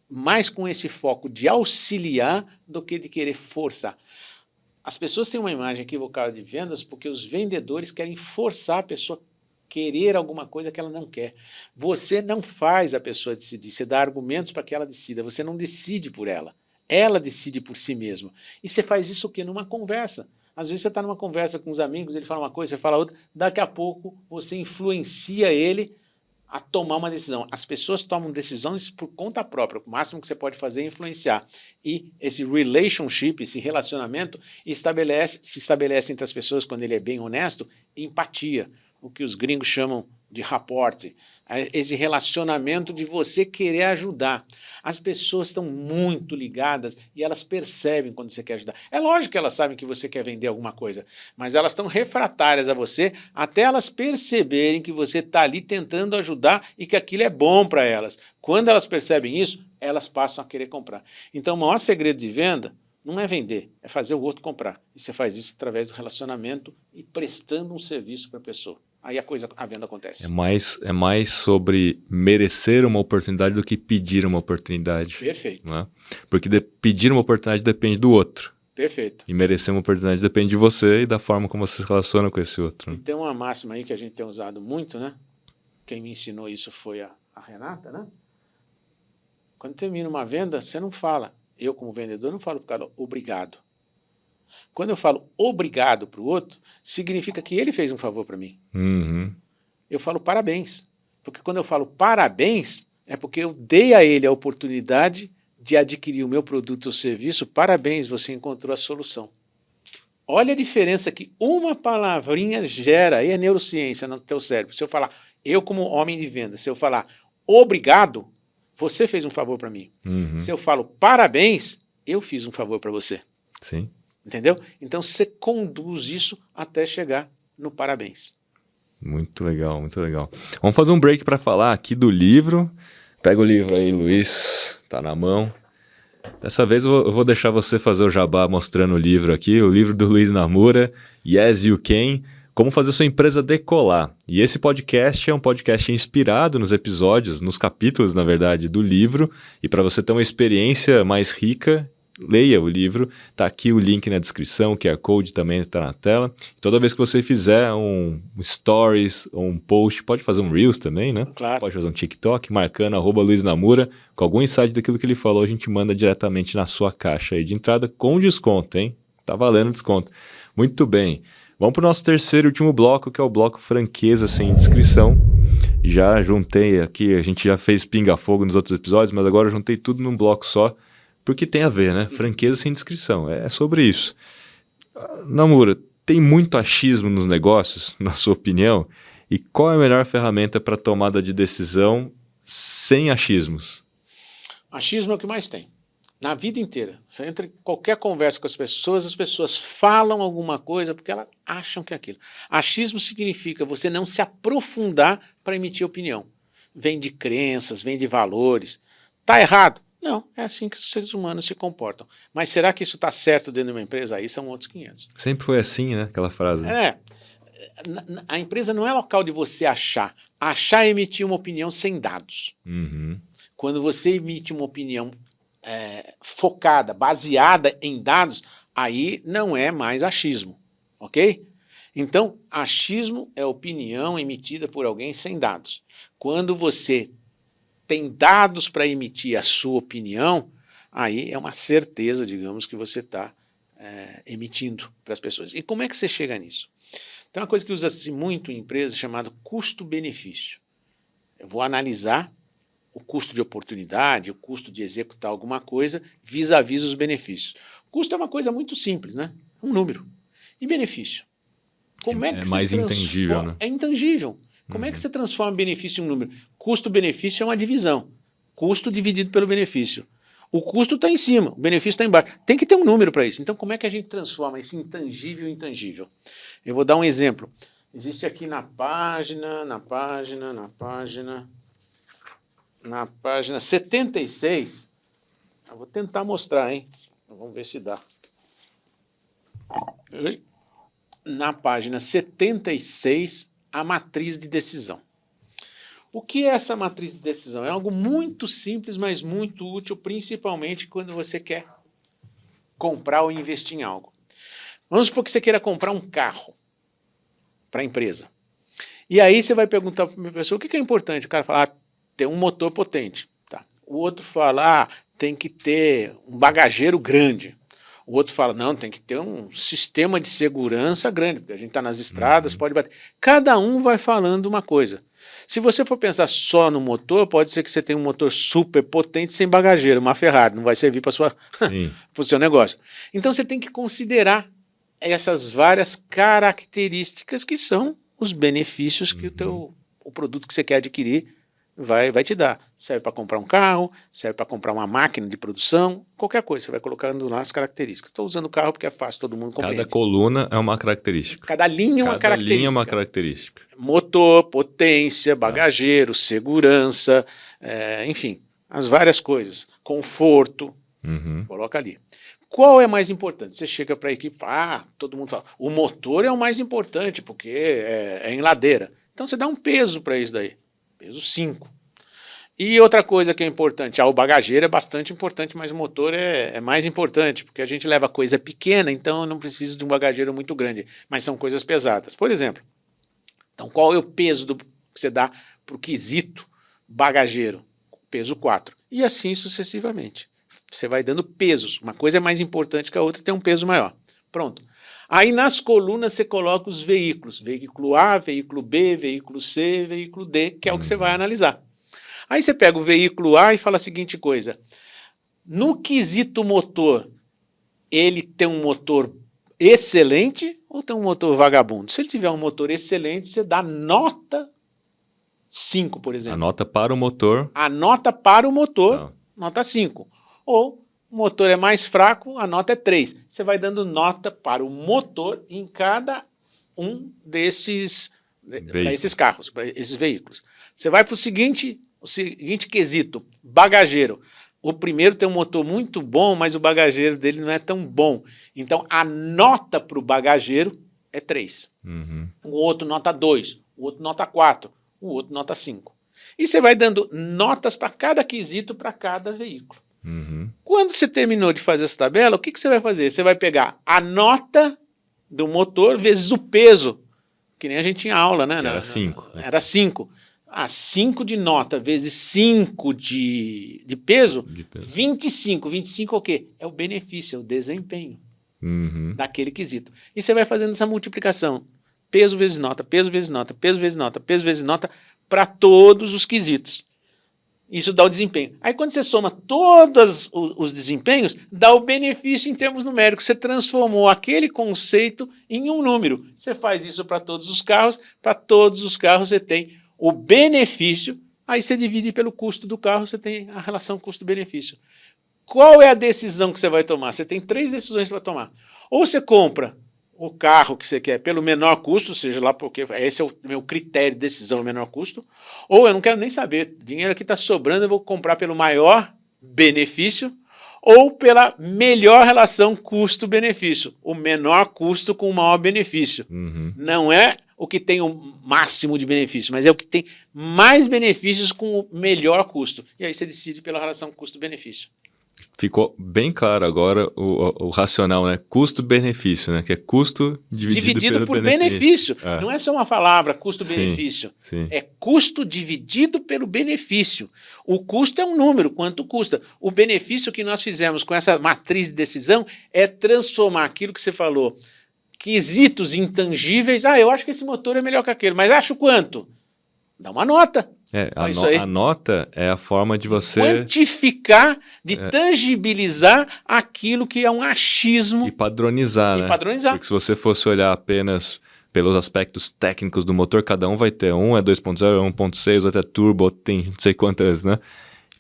mais com esse foco de auxiliar do que de querer forçar. As pessoas têm uma imagem equivocada de vendas porque os vendedores querem forçar a pessoa a querer alguma coisa que ela não quer. Você não faz a pessoa decidir, você dá argumentos para que ela decida, você não decide por ela. Ela decide por si mesma. E você faz isso o quê? Numa conversa. Às vezes você está numa conversa com os amigos, ele fala uma coisa, você fala outra, daqui a pouco você influencia ele a tomar uma decisão. As pessoas tomam decisões por conta própria. O máximo que você pode fazer é influenciar. E esse relationship, esse relacionamento, se estabelece entre as pessoas, quando ele é bem honesto, empatia. O que os gringos chamam de rapport. Esse relacionamento de você querer ajudar. As pessoas estão muito ligadas e elas percebem quando você quer ajudar. É lógico que elas sabem que você quer vender alguma coisa, mas elas estão refratárias a você até elas perceberem que você está ali tentando ajudar e que aquilo é bom para elas. Quando elas percebem isso, elas passam a querer comprar. Então, o maior segredo de venda não é vender, é fazer o outro comprar. E você faz isso através do relacionamento e prestando um serviço para a pessoa. Aí a venda acontece. É mais sobre merecer uma oportunidade do que pedir uma oportunidade. Perfeito. Né? Porque pedir uma oportunidade depende do outro. Perfeito. E merecer uma oportunidade depende de você e da forma como você se relaciona com esse outro. E tem uma máxima aí que a gente tem usado muito, né? Quem me ensinou isso foi a Renata, né? Quando termina uma venda, você não fala, eu como vendedor não falo para o cara, obrigado. Quando eu falo obrigado para o outro, significa que ele fez um favor para mim. Uhum. Eu falo parabéns. Porque quando eu falo parabéns, é porque eu dei a ele a oportunidade de adquirir o meu produto ou serviço. Parabéns, você encontrou a solução. Olha a diferença que uma palavrinha gera, aí é neurociência no teu cérebro. Se eu falar, eu como homem de venda, se eu falar obrigado, você fez um favor para mim. Uhum. Se eu falo parabéns, eu fiz um favor para você. Sim. Entendeu? Então você conduz isso até chegar no parabéns. Muito legal, muito legal. Vamos fazer um break para falar aqui do livro. Pega o livro aí, Luiz, tá na mão. Dessa vez eu vou deixar você fazer o jabá mostrando o livro aqui, o livro do Luiz Namura, Yes You Can, como fazer sua empresa decolar. E esse podcast é um podcast inspirado nos episódios, nos capítulos, na verdade, do livro, e para você ter uma experiência mais rica leia o livro, tá aqui o link na descrição, o QR Code também está na tela. Toda vez que você fizer um stories ou um post, pode fazer um Reels também, né? Claro. Pode fazer um TikTok, marcando @LuizNamura, com algum insight daquilo que ele falou, a gente manda diretamente na sua caixa aí de entrada com desconto, hein? Tá valendo desconto. Muito bem. Vamos para o nosso terceiro e último bloco, que é o bloco franqueza sem descrição. Já juntei aqui, a gente já fez pinga-fogo nos outros episódios, mas agora eu juntei tudo num bloco só, porque tem a ver, né? Franqueza sem descrição, é sobre isso. Namura, tem muito achismo nos negócios, na sua opinião? E qual é a melhor ferramenta para tomada de decisão sem achismos? Achismo é o que mais tem. Na vida inteira. Você entra em qualquer conversa com as pessoas falam alguma coisa porque elas acham que é aquilo. Achismo significa você não se aprofundar para emitir opinião. Vem de crenças, vem de valores. Tá errado? Não, é assim que os seres humanos se comportam. Mas será que isso está certo dentro de uma empresa? Aí são outros 500. Sempre foi assim, né? Aquela frase. A empresa não é local de você achar. Achar é emitir uma opinião sem dados. Uhum. Quando você emite uma opinião focada, baseada em dados, aí não é mais achismo, ok? Então, achismo é opinião emitida por alguém sem dados. Quando você tem dados para emitir a sua opinião, aí é uma certeza, digamos, que você está emitindo para as pessoas. E como é que você chega nisso? Tem uma coisa que usa-se muito em empresas chamada custo-benefício. Eu vou analisar o custo de oportunidade, o custo de executar alguma coisa vis-à-vis os benefícios. Custo é uma coisa muito simples, né? Um número. E benefício? Como é que mais intangível, né? É intangível. Como é que você transforma benefício em um número? Custo-benefício é uma divisão. Custo dividido pelo benefício. O custo está em cima, o benefício está embaixo. Tem que ter um número para isso. Então, como é que a gente transforma esse intangível em intangível? Eu vou dar um exemplo. Existe aqui na página 76, eu vou tentar mostrar, hein? Vamos ver se dá. Na página 76, a matriz de decisão. O que é essa matriz de decisão? É algo muito simples, mas muito útil, principalmente quando você quer comprar ou investir em algo. Vamos supor que você queira comprar um carro para a empresa. E aí você vai perguntar para uma pessoa o que é importante. O cara fala, tem um motor potente. Tá. O outro fala, tem que ter um bagageiro grande. O outro fala, não, tem que ter um sistema de segurança grande, porque a gente está nas estradas, pode bater. Cada um vai falando uma coisa. Se você for pensar só no motor, pode ser que você tenha um motor super potente sem bagageiro, uma Ferrari, não vai servir para o seu negócio. Então você tem que considerar essas várias características que são os benefícios que o produto que você quer adquirir vai te dar. Serve para comprar um carro, serve para comprar uma máquina de produção, qualquer coisa, você vai colocando lá as características. Estou usando o carro porque é fácil, todo mundo compreende. Cada coluna é uma característica. Cada linha é uma característica. Linha é uma característica. Motor, potência, bagageiro, segurança, enfim, as várias coisas. Conforto, coloca ali. Qual é mais importante? Você chega para a equipe e fala, todo mundo fala, o motor é o mais importante, porque é em ladeira. Então você dá um peso para isso daí. Peso 5. E outra coisa que é importante, o bagageiro é bastante importante, mas o motor é mais importante, porque a gente leva coisa pequena, então eu não preciso de um bagageiro muito grande, mas são coisas pesadas. Por exemplo, então qual é o peso que você dá para o quesito bagageiro? Peso 4. E assim sucessivamente. Você vai dando pesos. Uma coisa é mais importante que a outra, tem um peso maior. Pronto. Aí nas colunas você coloca os veículos. Veículo A, veículo B, veículo C, veículo D, que é o que você vai analisar. Aí você pega o veículo A e fala a seguinte coisa. No quesito motor, ele tem um motor excelente ou tem um motor vagabundo? Se ele tiver um motor excelente, você dá nota 5, por exemplo. A nota para o motor. A nota para o motor, nota 5. Ou o motor é mais fraco, a nota é 3. Você vai dando nota para o motor em cada um desses para esses carros, para esses veículos. Você vai para o seguinte quesito, bagageiro. O primeiro tem um motor muito bom, mas o bagageiro dele não é tão bom. Então, a nota para o bagageiro é 3. O outro nota 2, o outro nota 4, o outro nota 5. E você vai dando notas para cada quesito, para cada veículo. Uhum. Quando você terminou de fazer essa tabela, o que você vai fazer? Você vai pegar a nota do motor vezes o peso, que nem a gente tinha aula, né? Que era 5. Era 5. 5 de nota vezes 5 de peso, 25. 25 é o quê? É o benefício, é o desempenho daquele quesito. E você vai fazendo essa multiplicação. Peso vezes nota, peso vezes nota, peso vezes nota, peso vezes nota, para todos os quesitos. Isso dá o desempenho. Aí quando você soma todos os desempenhos, dá o benefício em termos numéricos. Você transformou aquele conceito em um número. Você faz isso para todos os carros você tem o benefício, aí você divide pelo custo do carro, você tem a relação custo-benefício. Qual é a decisão que você vai tomar? Você tem 3 decisões para tomar. Ou você compra o carro que você quer pelo menor custo, seja lá porque esse é o meu critério de decisão, o menor custo, ou eu não quero nem saber, dinheiro aqui está sobrando, eu vou comprar pelo maior benefício, ou pela melhor relação custo-benefício, o menor custo com o maior benefício. Não é o que tem o máximo de benefício, mas é o que tem mais benefícios com o melhor custo. E aí você decide pela relação custo-benefício. Ficou bem claro agora o racional, né? Custo-benefício, né? Que é custo dividido por benefício. Não é só uma palavra, custo-benefício. É custo dividido pelo benefício. O custo é um número, quanto custa. O benefício que nós fizemos com essa matriz de decisão é transformar aquilo que você falou, quesitos intangíveis. Eu acho que esse motor é melhor que aquele, mas acho quanto? Dá uma nota. A nota é a forma de você quantificar, de tangibilizar aquilo que é um achismo. E padronizar, né? Porque se você fosse olhar apenas pelos aspectos técnicos do motor, cada um vai ter. Um é 2.0, 1.6, outro é turbo, outro tem não sei quantas, né?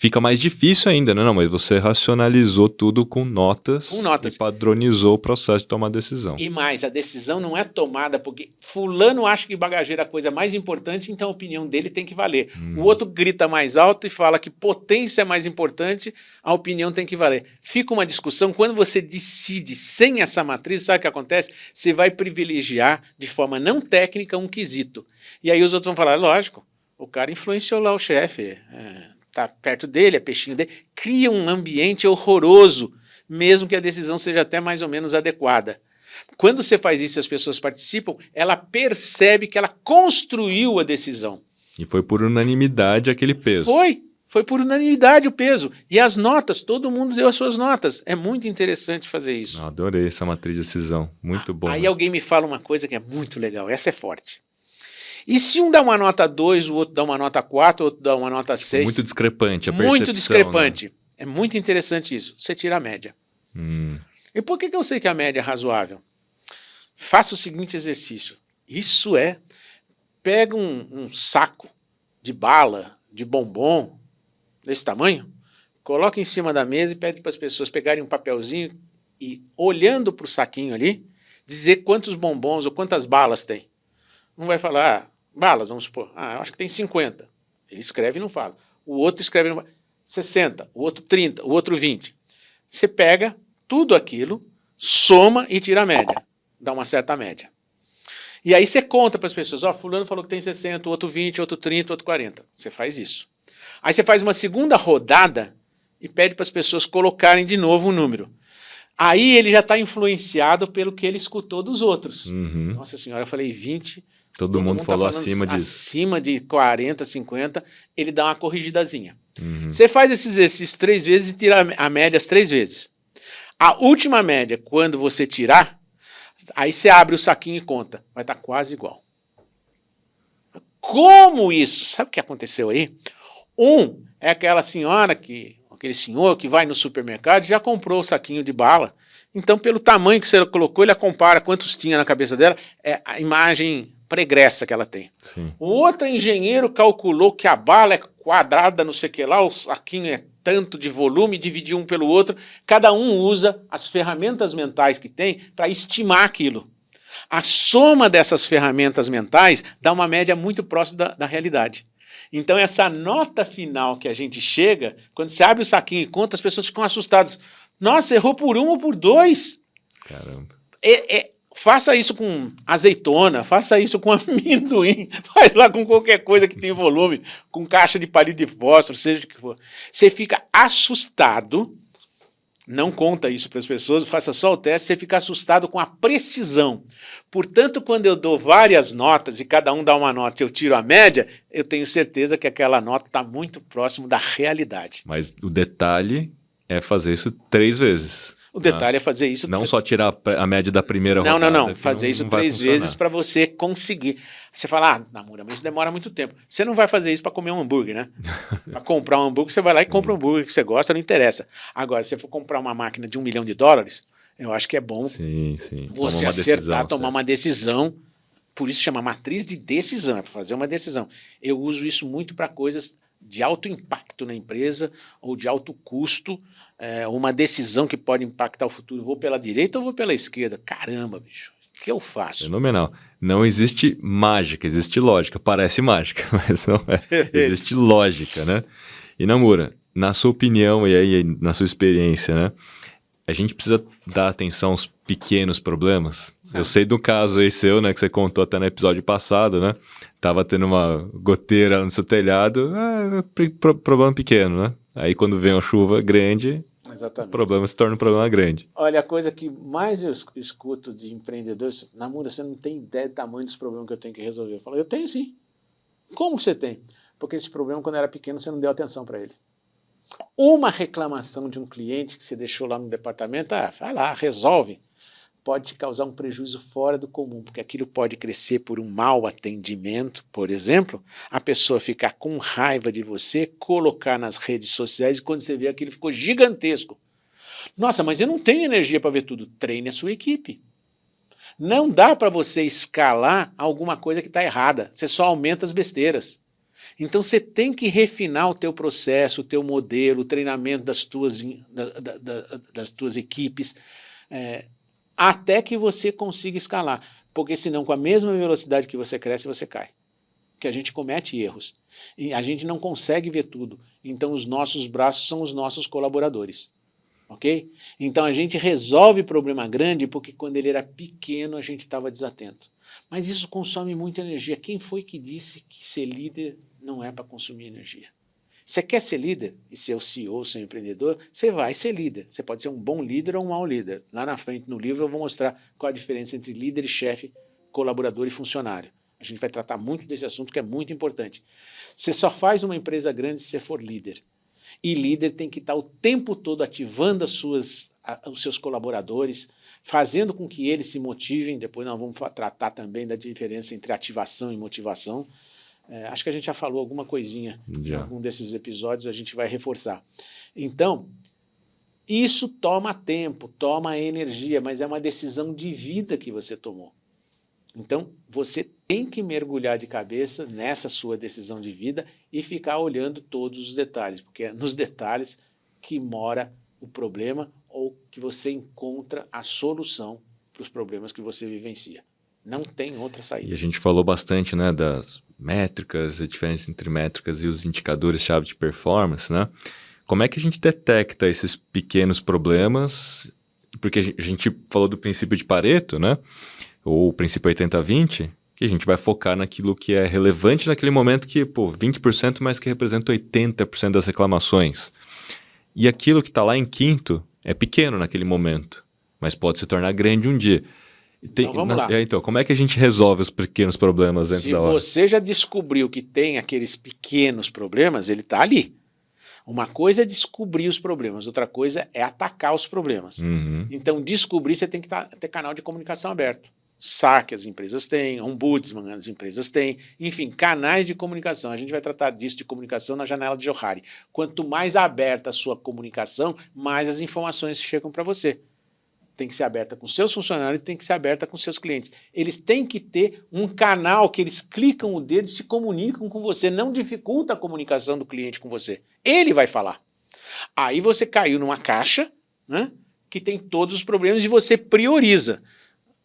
Fica mais difícil ainda, né? Não, mas você racionalizou tudo com notas. E padronizou o processo de tomar decisão. E mais, a decisão não é tomada porque fulano acha que bagageiro é a coisa mais importante, então a opinião dele tem que valer. O outro grita mais alto e fala que potência é mais importante, a opinião tem que valer. Fica uma discussão, quando você decide sem essa matriz, sabe o que acontece? Você vai privilegiar de forma não técnica um quesito. E aí os outros vão falar, lógico, o cara influenciou lá o chefe, está perto dele, é peixinho dele, cria um ambiente horroroso, mesmo que a decisão seja até mais ou menos adequada. Quando você faz isso e as pessoas participam, ela percebe que ela construiu a decisão. E foi por unanimidade aquele peso. Foi por unanimidade o peso. E as notas, todo mundo deu as suas notas. É muito interessante fazer isso. Adorei essa matriz de decisão, muito bom. Aí alguém me fala uma coisa que é muito legal, essa é forte. E se um dá uma nota 2, o outro dá uma nota 4, o outro dá uma nota 6? Muito discrepante a percepção. Muito discrepante. Né? É muito interessante isso. Você tira a média. E por que eu sei que a média é razoável? Faça o seguinte exercício. Isso pega um saco de bala, de bombom, desse tamanho, coloca em cima da mesa e pede para as pessoas pegarem um papelzinho e, olhando para o saquinho ali, dizer quantos bombons ou quantas balas tem. Um vai falar, balas, vamos supor, eu acho que tem 50. Ele escreve e não fala. O outro escreve e não fala. 60, o outro 30, o outro 20. Você pega tudo aquilo, soma e tira a média. Dá uma certa média. E aí você conta para as pessoas, fulano falou que tem 60, o outro 20, outro 30, outro 40. Você faz isso. Aí você faz uma segunda rodada e pede para as pessoas colocarem de novo um número. Aí ele já está influenciado pelo que ele escutou dos outros. Nossa senhora, eu falei 20... Todo mundo falou tá acima disso. Acima de 40, 50, ele dá uma corrigidazinha. Você faz esse exercício 3 vezes e tira a média as 3 vezes. A última média, quando você tirar, aí você abre o saquinho e conta. Vai estar quase igual. Como isso? Sabe o que aconteceu aí? É aquela senhora, aquele senhor que vai no supermercado e já comprou o saquinho de bala. Então, pelo tamanho que você colocou, ele compara quantos tinha na cabeça dela. É a imagem pregressa que ela tem. Sim. O outro engenheiro calculou que a bala é quadrada, não sei o que lá, o saquinho é tanto de volume, dividiu um pelo outro. Cada um usa as ferramentas mentais que tem para estimar aquilo. A soma dessas ferramentas mentais dá uma média muito próxima da realidade. Então essa nota final que a gente chega, quando você abre o saquinho e conta, as pessoas ficam assustadas. Nossa, errou por 1 ou por 2? Caramba. Faça isso com azeitona, faça isso com amendoim, faz lá com qualquer coisa que tem volume, com caixa de palito de fósforo, seja o que for. Você fica assustado, não conta isso para as pessoas, faça só o teste, você fica assustado com a precisão. Portanto, quando eu dou várias notas e cada um dá uma nota e eu tiro a média, eu tenho certeza que aquela nota está muito próximo da realidade. Mas o detalhe é fazer isso 3 vezes. O detalhe é fazer isso... Não só tirar a média da primeira rodada. Não. Fazer isso 3 vezes para você conseguir. Você fala, Namura, mas isso demora muito tempo. Você não vai fazer isso para comer um hambúrguer, né? Para comprar um hambúrguer, você vai lá e compra um hambúrguer que você gosta, não interessa. Agora, se você for comprar uma máquina de $1 milhão, eu acho que é bom você acertar, tomar uma decisão. Por isso chama matriz de decisão, é para fazer uma decisão. Eu uso isso muito para coisas de alto impacto na empresa ou de alto custo, uma decisão que pode impactar o futuro. Vou pela direita ou vou pela esquerda? Caramba, bicho, o que eu faço? Fenomenal. Não existe mágica, existe lógica. Parece mágica, mas não é. Existe lógica, né? E Namura, na sua opinião e aí na sua experiência, né? A gente precisa dar atenção aos pequenos problemas. Eu sei do caso aí seu, né, que você contou até no episódio passado, né? Tava tendo uma goteira no seu telhado, problema pequeno, né? Aí quando vem uma chuva grande, exatamente, o problema se torna um problema grande. Olha, a coisa que mais eu escuto de empreendedores, Namura, você não tem ideia do tamanho dos problemas que eu tenho que resolver. Eu falo, eu tenho sim. Como que você tem? Porque esse problema, quando era pequeno, você não deu atenção para ele. Uma reclamação de um cliente que você deixou lá no departamento, vai lá, resolve, pode te causar um prejuízo fora do comum, porque aquilo pode crescer por um mau atendimento, por exemplo, a pessoa ficar com raiva de você, colocar nas redes sociais e quando você vê aquilo ficou gigantesco. Nossa, mas eu não tenho energia para ver tudo. Treine a sua equipe. Não dá para você escalar alguma coisa que está errada, você só aumenta as besteiras. Então você tem que refinar o teu processo, o teu modelo, o treinamento das tuas equipes, até que você consiga escalar. Porque senão, com a mesma velocidade que você cresce, você cai. Porque a gente comete erros. E a gente não consegue ver tudo. Então os nossos braços são os nossos colaboradores. Ok? Então a gente resolve problema grande porque quando ele era pequeno a gente estava desatento. Mas isso consome muita energia. Quem foi que disse que ser líder não é para consumir energia? Você quer ser líder e ser o CEO, ser empreendedor, você vai ser líder. Você pode ser um bom líder ou um mau líder. Lá na frente no livro eu vou mostrar qual a diferença entre líder e chefe, colaborador e funcionário. A gente vai tratar muito desse assunto que é muito importante. Você só faz uma empresa grande se você for líder. E líder tem que estar o tempo todo ativando os seus colaboradores, fazendo com que eles se motivem. Depois nós vamos tratar também da diferença entre ativação e motivação. Acho que a gente já falou alguma coisinha em algum desses episódios, a gente vai reforçar. Então, isso toma tempo, toma energia, mas é uma decisão de vida que você tomou. Então, você tem que mergulhar de cabeça nessa sua decisão de vida e ficar olhando todos os detalhes, porque é nos detalhes que mora o problema ou que você encontra a solução para os problemas que você vivencia. Não tem outra saída. E a gente falou bastante, né, das métricas, a diferença entre métricas e os indicadores-chave de performance, né? Como é que a gente detecta esses pequenos problemas? Porque a gente falou do princípio de Pareto, né? Ou o princípio 80-20, que a gente vai focar naquilo que é relevante naquele momento que, 20% mais que representa 80% das reclamações. E aquilo que está lá em quinto é pequeno naquele momento, mas pode se tornar grande um dia. Então vamos lá. Então, como é que a gente resolve os pequenos problemas antes da hora? Se você já descobriu que tem aqueles pequenos problemas, ele está ali. Uma coisa é descobrir os problemas, outra coisa é atacar os problemas. Uhum. Então, descobrir, você tem que ter canal de comunicação aberto. SAC as empresas têm, Ombudsman as empresas têm, enfim, canais de comunicação. A gente vai tratar disso de comunicação na janela de Johari. Quanto mais aberta a sua comunicação, mais as informações chegam para você. Tem que ser aberta com seus funcionários, tem que ser aberta com seus clientes. Eles têm que ter um canal que eles clicam o dedo e se comunicam com você. Não dificulta a comunicação do cliente com você. Ele vai falar. Aí você caiu numa caixa, né, que tem todos os problemas e você prioriza.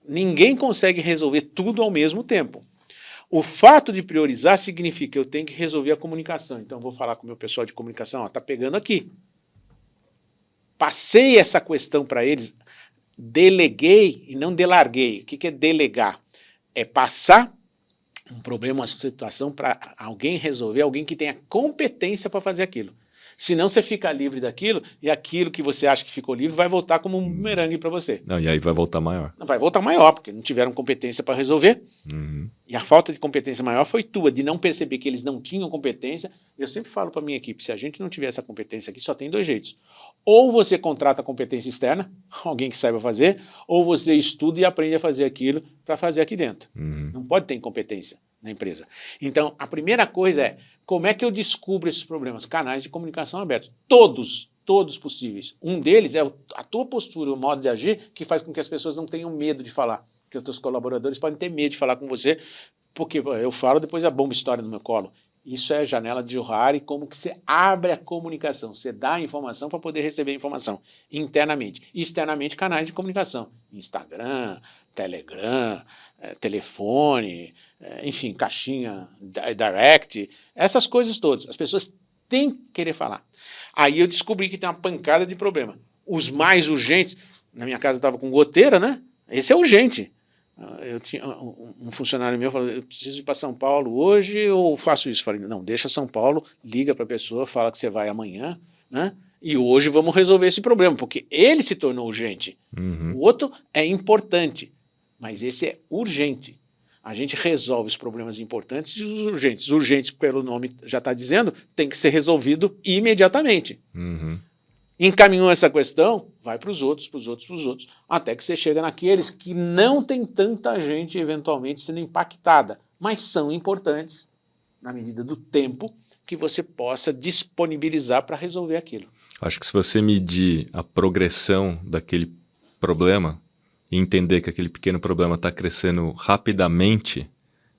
Ninguém consegue resolver tudo ao mesmo tempo. O fato de priorizar significa que eu tenho que resolver a comunicação. Então, eu vou falar com o meu pessoal de comunicação, está pegando aqui. Passei essa questão para eles. deleguei e não delarguei. O que é delegar? É passar um problema, uma situação para alguém resolver, alguém que tenha competência para fazer aquilo. Senão você fica livre daquilo e aquilo que você acha que ficou livre vai voltar como um bumerangue para você. Não, e aí vai voltar maior. Vai voltar maior, porque não tiveram competência para resolver. E a falta de competência maior foi tua, de não perceber que eles não tinham competência. Eu sempre falo para a minha equipe, se a gente não tiver essa competência aqui, só tem 2 jeitos. Ou você contrata competência externa, alguém que saiba fazer, ou você estuda e aprende a fazer aquilo para fazer aqui dentro. Não pode ter incompetência na empresa. Então, a primeira coisa é, como é que eu descubro esses problemas? Canais de comunicação abertos. Todos possíveis. Um deles é a tua postura, o modo de agir, que faz com que as pessoas não tenham medo de falar. Porque os teus colaboradores podem ter medo de falar com você, porque eu falo, depois a bomba estoura no meu colo. Isso é a janela de Johari, como que você abre a comunicação. Você dá a informação para poder receber a informação internamente. E externamente, canais de comunicação. Instagram, Telegram, telefone, enfim, caixinha, direct, essas coisas todas. As pessoas têm que querer falar. Aí eu descobri que tem uma pancada de problema. Os mais urgentes, na minha casa estava com goteira, né? Esse é urgente. Eu tinha um funcionário meu falou, eu preciso ir para São Paulo hoje ou faço isso? Falei, não, deixa São Paulo, liga para a pessoa, fala que você vai amanhã, né? E hoje vamos resolver esse problema, porque ele se tornou urgente. O outro é importante, mas esse é urgente. A gente resolve os problemas importantes e os urgentes. Os urgentes, pelo nome já está dizendo, tem que ser resolvido imediatamente. Encaminhou essa questão, vai para os outros, até que você chega naqueles que não tem tanta gente eventualmente sendo impactada, mas são importantes na medida do tempo que você possa disponibilizar para resolver aquilo. Acho que se você medir a progressão daquele problema e entender que aquele pequeno problema está crescendo rapidamente,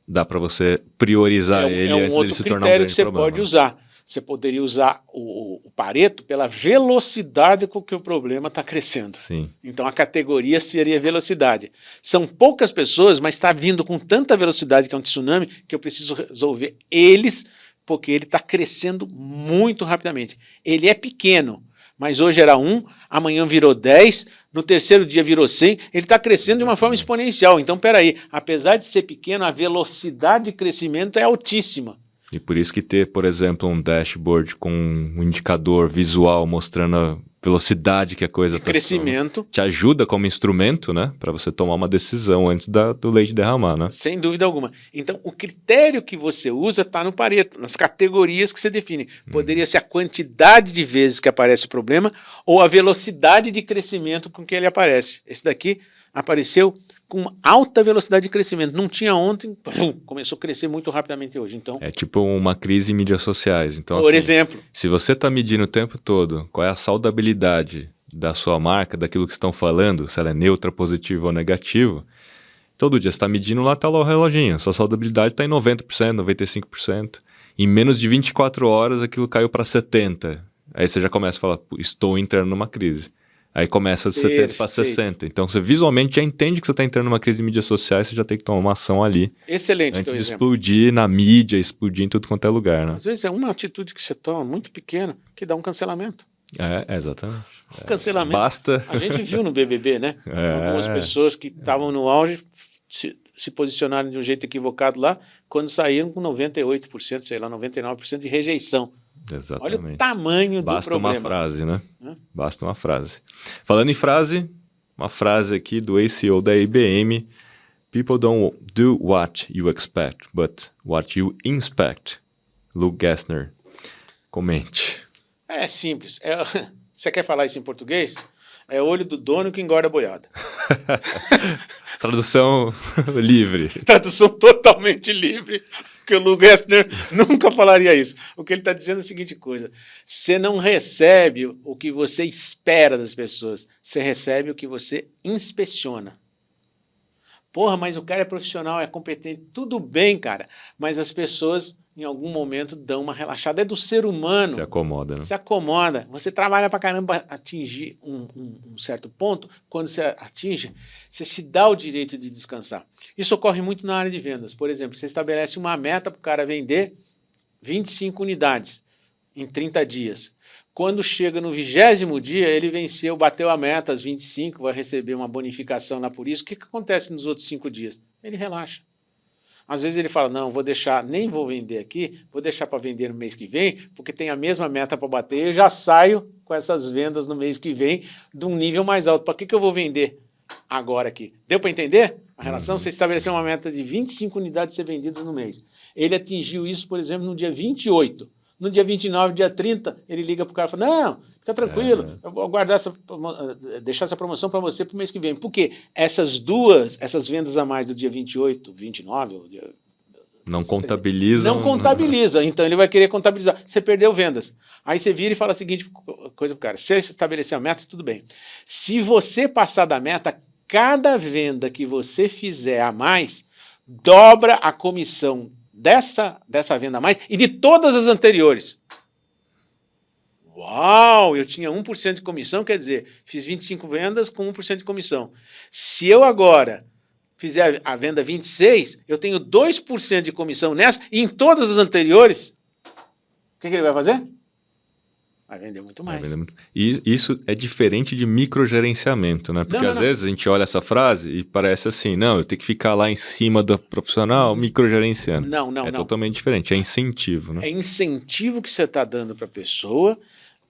dá para você priorizar ele antes dele se tornar um grande problema. É um outro critério que você pode usar. Você poderia usar o Pareto pela velocidade com que o problema está crescendo. Sim. Então a categoria seria velocidade. São poucas pessoas, mas está vindo com tanta velocidade que é um tsunami que eu preciso resolver eles, porque ele está crescendo muito rapidamente. Ele é pequeno, mas hoje era 1, amanhã virou 10, no terceiro dia virou 100, ele está crescendo de uma forma exponencial. Então, peraí, apesar de ser pequeno, a velocidade de crescimento é altíssima. E por isso que ter, por exemplo, um dashboard com um indicador visual mostrando a velocidade que a coisa está crescimento te ajuda como instrumento, né, para você tomar uma decisão antes do leite derramar, né? Sem dúvida alguma. Então, o critério que você usa está no Pareto, nas categorias que você define. Poderia ser a quantidade de vezes que aparece o problema ou a velocidade de crescimento com que ele aparece. Esse daqui apareceu com alta velocidade de crescimento. Não tinha ontem, começou a crescer muito rapidamente hoje. Então, é tipo uma crise em mídias sociais. Então, por assim, exemplo, se você está medindo o tempo todo qual é a saudabilidade da sua marca, daquilo que estão falando, se ela é neutra, positiva ou negativa, todo dia você está medindo lá, está lá o reloginho. Sua saudabilidade está em 90%, 95%. Em menos de 24 horas aquilo caiu para 70%. Aí você já começa a falar, estou entrando numa crise. Aí começa de 70 para 60. Então, você visualmente já entende que você está entrando numa crise de mídias sociais, você já tem que tomar uma ação ali. Excelente. Antes de explodir na mídia, explodir em tudo quanto é lugar, né? Às vezes é uma atitude que você toma muito pequena que dá um cancelamento. Exatamente. Cancelamento. Basta. A gente viu no BBB, né? Algumas pessoas que estavam no auge se posicionaram de um jeito equivocado lá, quando saíram com 98%, sei lá, 99% de rejeição. Exatamente. Olha o tamanho do Basta problema. uma frase, né? Basta uma frase. Falando em frase, uma frase aqui do ex-CEO da IBM: People don't do what you expect, but what you inspect. Luke Gessner. Comente. É simples. Você quer falar isso em português? É olho do dono que engorda a boiada. Tradução livre. Tradução totalmente livre, porque o Luke Gessner nunca falaria isso. O que ele está dizendo é a seguinte coisa: você não recebe o que você espera das pessoas, você recebe o que você inspeciona. Porra, mas o cara é profissional, é competente. Tudo bem, cara, mas as pessoas em algum momento dão uma relaxada. É do ser humano. Se acomoda, né? Se acomoda. Você trabalha pra caramba atingir um certo ponto. Quando você atinge, você se dá o direito de descansar. Isso ocorre muito na área de vendas. Por exemplo, você estabelece uma meta para o cara vender 25 unidades em 30 dias. Quando chega no 20º dia, ele venceu, bateu a meta, às 25, vai receber uma bonificação lá por isso. O que acontece nos outros 5 dias? Ele relaxa. Às vezes ele fala, não, vou deixar, nem vou vender aqui, vou deixar para vender no mês que vem, porque tem a mesma meta para bater, eu já saio com essas vendas no mês que vem de um nível mais alto. Para que eu vou vender agora aqui? Deu para entender a relação? Você estabeleceu uma meta de 25 unidades ser vendidas no mês. Ele atingiu isso, por exemplo, no dia 28. No dia 29, dia 30, ele liga para o cara e fala, não, fica tranquilo, eu vou guardar deixar essa promoção para você para o mês que vem. Por quê? Essas vendas a mais do dia 28, 29... Não contabilizam. Não contabiliza, então ele vai querer contabilizar. Você perdeu vendas. Aí você vira e fala a seguinte coisa para o cara, se você estabelecer a meta, tudo bem. Se você passar da meta, cada venda que você fizer a mais, dobra a comissão dessa venda a mais e de todas as anteriores. Uau, eu tinha 1% de comissão, quer dizer, fiz 25 vendas com 1% de comissão. Se eu agora fizer a venda 26, eu tenho 2% de comissão nessa e em todas as anteriores, o que ele vai fazer? Vai vender muito mais. E isso é diferente de microgerenciamento, né? Porque às vezes a gente olha essa frase e parece assim, não, eu tenho que ficar lá em cima do profissional microgerenciando. Não. É totalmente diferente, é incentivo, né? É incentivo que você está dando para a pessoa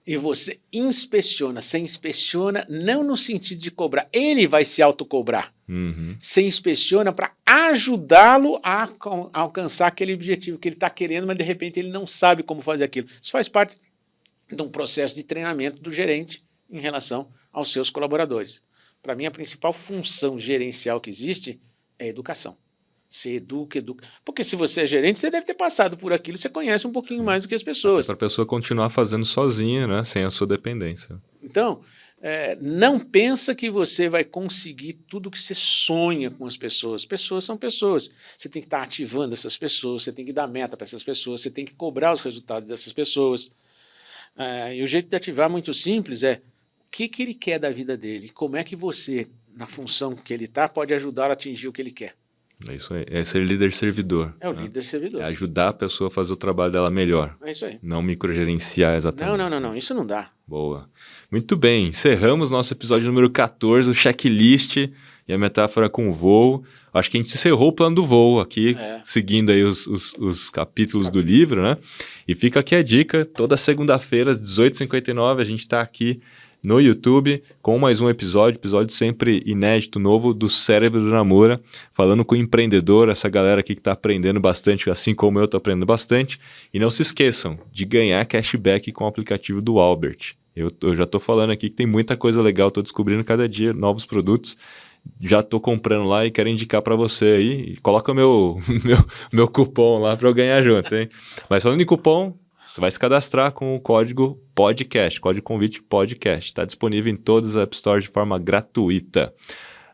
e você inspeciona. Você inspeciona não no sentido de cobrar, ele vai se autocobrar. Você inspeciona para ajudá-lo a alcançar aquele objetivo que ele está querendo, mas de repente ele não sabe como fazer aquilo. Isso faz parte de um processo de treinamento do gerente em relação aos seus colaboradores. Para mim, a principal função gerencial que existe é a educação. Você educa. Porque se você é gerente, você deve ter passado por aquilo, você conhece um pouquinho mais do que as pessoas. Para a pessoa continuar fazendo sozinha, né? Sem a sua dependência. Então, não pensa que você vai conseguir tudo que você sonha com as pessoas. Pessoas são pessoas. Você tem que estar ativando essas pessoas, você tem que dar meta para essas pessoas, você tem que cobrar os resultados dessas pessoas. E o jeito de ativar muito simples é o que ele quer da vida dele, como é que você, na função que ele está, pode ajudar a atingir o que ele quer. É isso aí, é ser líder servidor. É o líder servidor. É ajudar a pessoa a fazer o trabalho dela melhor. É isso aí. Não microgerenciar exatamente. Não, isso não dá. Boa. Muito bem, encerramos nosso episódio número 14, o checklist e a metáfora com o voo. Acho que a gente encerrou o plano do voo aqui, seguindo aí os capítulos do livro, né? E fica aqui a dica, toda segunda-feira às 18h59 a gente está aqui no YouTube com mais um episódio sempre inédito, novo do Cérebro do Namura, falando com o empreendedor, essa galera aqui que está aprendendo bastante, assim como eu estou aprendendo bastante. E não se esqueçam de ganhar cashback com o aplicativo do Albert. Eu já estou falando aqui que tem muita coisa legal, estou descobrindo cada dia novos produtos. Já estou comprando lá e quero indicar para você aí. Coloca meu cupom lá para eu ganhar junto, hein? Mas falando em cupom, você vai se cadastrar com o código podcast, código convite podcast. Está disponível em todas as App Stores de forma gratuita.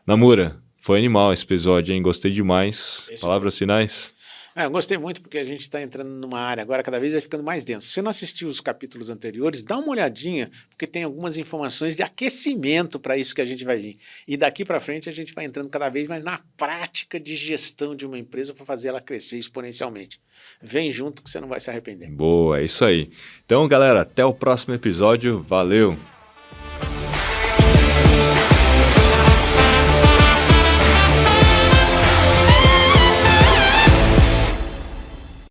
Namura, foi animal esse episódio, hein? Gostei demais. Palavras finais? Eu gostei muito porque a gente está entrando numa área agora cada vez vai ficando mais denso. Se você não assistiu os capítulos anteriores, dá uma olhadinha, porque tem algumas informações de aquecimento para isso que a gente vai vir. E daqui para frente a gente vai entrando cada vez mais na prática de gestão de uma empresa para fazer ela crescer exponencialmente. Vem junto que você não vai se arrepender. Boa, é isso aí. Então, galera, até o próximo episódio. Valeu!